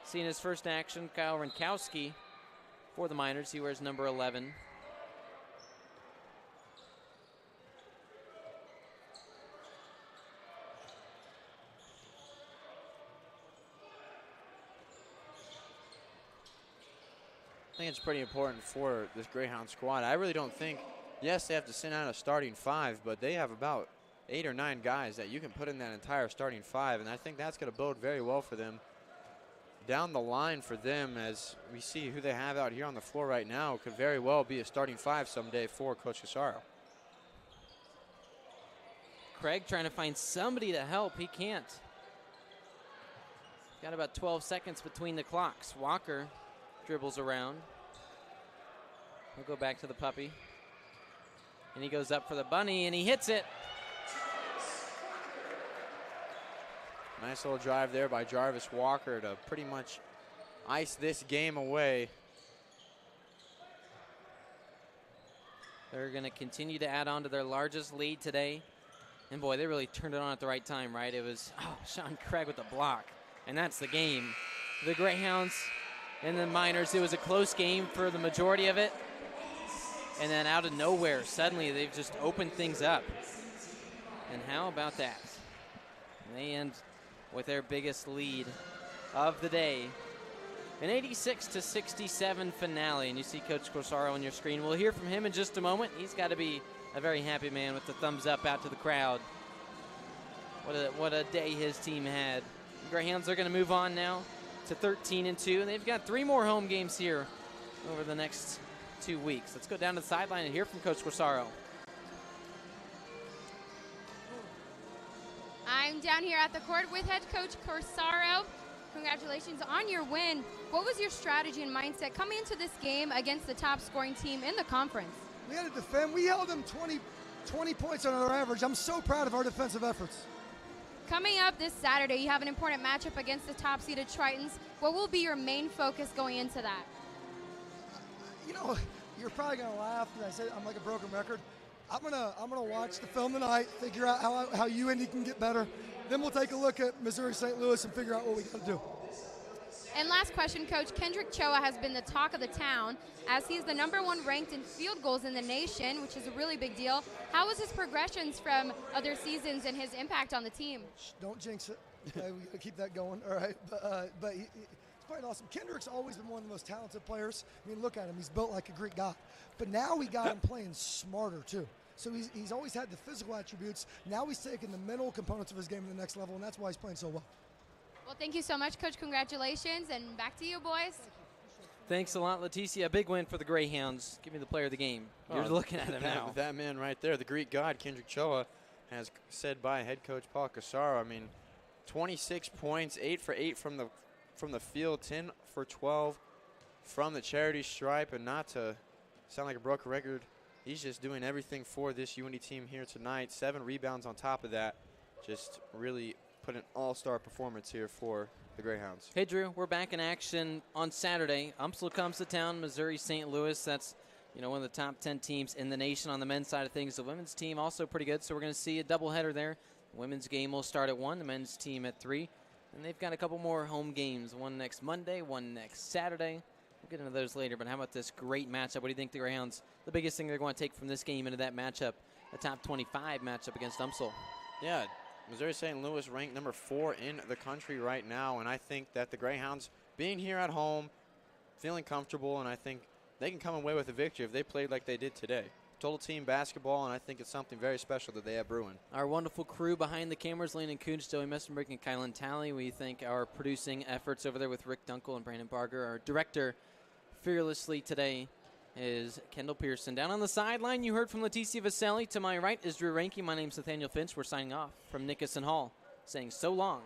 Seeing his first action, Kyle Rinkowski for the Miners. He wears number 11. I think it's pretty important for this Greyhound squad. I really don't think, yes, they have to send out a starting 5, but they have about 8 or 9 guys that you can put in that entire starting 5, and I think that's going to bode very well for them down the line for them, as we see who they have out here on the floor right now could very well be a starting 5 someday for Coach Casaro. Craig trying to find somebody to help. He can't. Got about 12 seconds between the clocks. Walker dribbles around. He'll go back to the puppy. And he goes up for the bunny, and he hits it. Nice little drive there by Jarvis Walker to pretty much ice this game away. They're going to continue to add on to their largest lead today. And boy, they really turned it on at the right time, right? It was Sean Craig with the block. And that's the game. The Greyhounds and the Miners, it was a close game for the majority of it. And then out of nowhere, suddenly they've just opened things up. And how about that? They end with their biggest lead of the day. An 86-67 finale. And you see Coach Corsaro on your screen. We'll hear from him in just a moment. He's got to be a very happy man with the thumbs up out to the crowd. What a day his team had. The Greyhounds are going to move on now to 13-2, and they've got 3 more home games here over the next 2 weeks. Let's go down to the sideline and hear from Coach Corsaro. I'm down here at the court with head coach Corsaro. Congratulations on your win. What was your strategy and mindset coming into this game against the top scoring team in the conference? We had to defend. We held them 20 points on our average. I'm so proud of our defensive efforts. Coming up this Saturday, you have an important matchup against the top-seeded Tritons. What will be your main focus going into that? You know, you're probably gonna laugh when I say I'm like a broken record. I'm gonna watch the film tonight, figure out how UIndy can get better. Then we'll take a look at Missouri St. Louis and figure out what we got to do. And last question, Coach. Kendrick Choa has been the talk of the town as he's the #1 ranked in field goals in the nation, which is a really big deal. How was his progressions from other seasons and his impact on the team? Don't jinx it. Okay, we got to keep that going. All right, but it's quite awesome. Kendrick's always been one of the most talented players. I mean, look at him. He's built like a Greek god. But now we got him playing smarter too. So he's always had the physical attributes. Now he's taking the mental components of his game to the next level, and that's why he's playing so well. Well, thank you so much, Coach. Congratulations, and back to you, boys. Thanks a lot, Leticia. A big win for the Greyhounds. Give me the player of the game. You're looking at him now. That man right there, the Greek god, Kendrick Choa, as said by head coach Paul Casaro. I mean, 26 points, 8 for 8 from the field, 10 for 12 from the charity stripe, and not to sound like a broken record, he's just doing everything for this UIndy team here tonight. 7 rebounds on top of that. Just really put an all-star performance here for the Greyhounds. Hey, Drew, we're back in action on Saturday. UMSL comes to town, Missouri St. Louis. That's, you know, one of the top 10 teams in the nation on the men's side of things. The women's team also pretty good, so we're going to see a doubleheader there. The women's game will start at 1, the men's team at 3. And they've got a couple more home games, one next Monday, one next Saturday. We'll get into those later, but how about this great matchup? What do you think the Greyhounds, the biggest thing they're going to take from this game into that matchup, the top 25 matchup against UMSL? Yeah, Missouri St. Louis ranked number 4 in the country right now, and I think that the Greyhounds being here at home, feeling comfortable, and I think they can come away with a victory if they played like they did today. Total team basketball, and I think it's something very special that they have brewing. Our wonderful crew behind the cameras, Landon Kuntz, Joey Mestenberg, and Kylan Talley. We thank our producing efforts over there with Rick Dunkel and Brandon Barger. Our director, fearlessly today, is Kendall Pearson. Down on the sideline, you heard from Leticia Vaselli. To my right is Drew Ranky. My name's Nathaniel Finch. We're signing off from Nickerson Hall, saying so long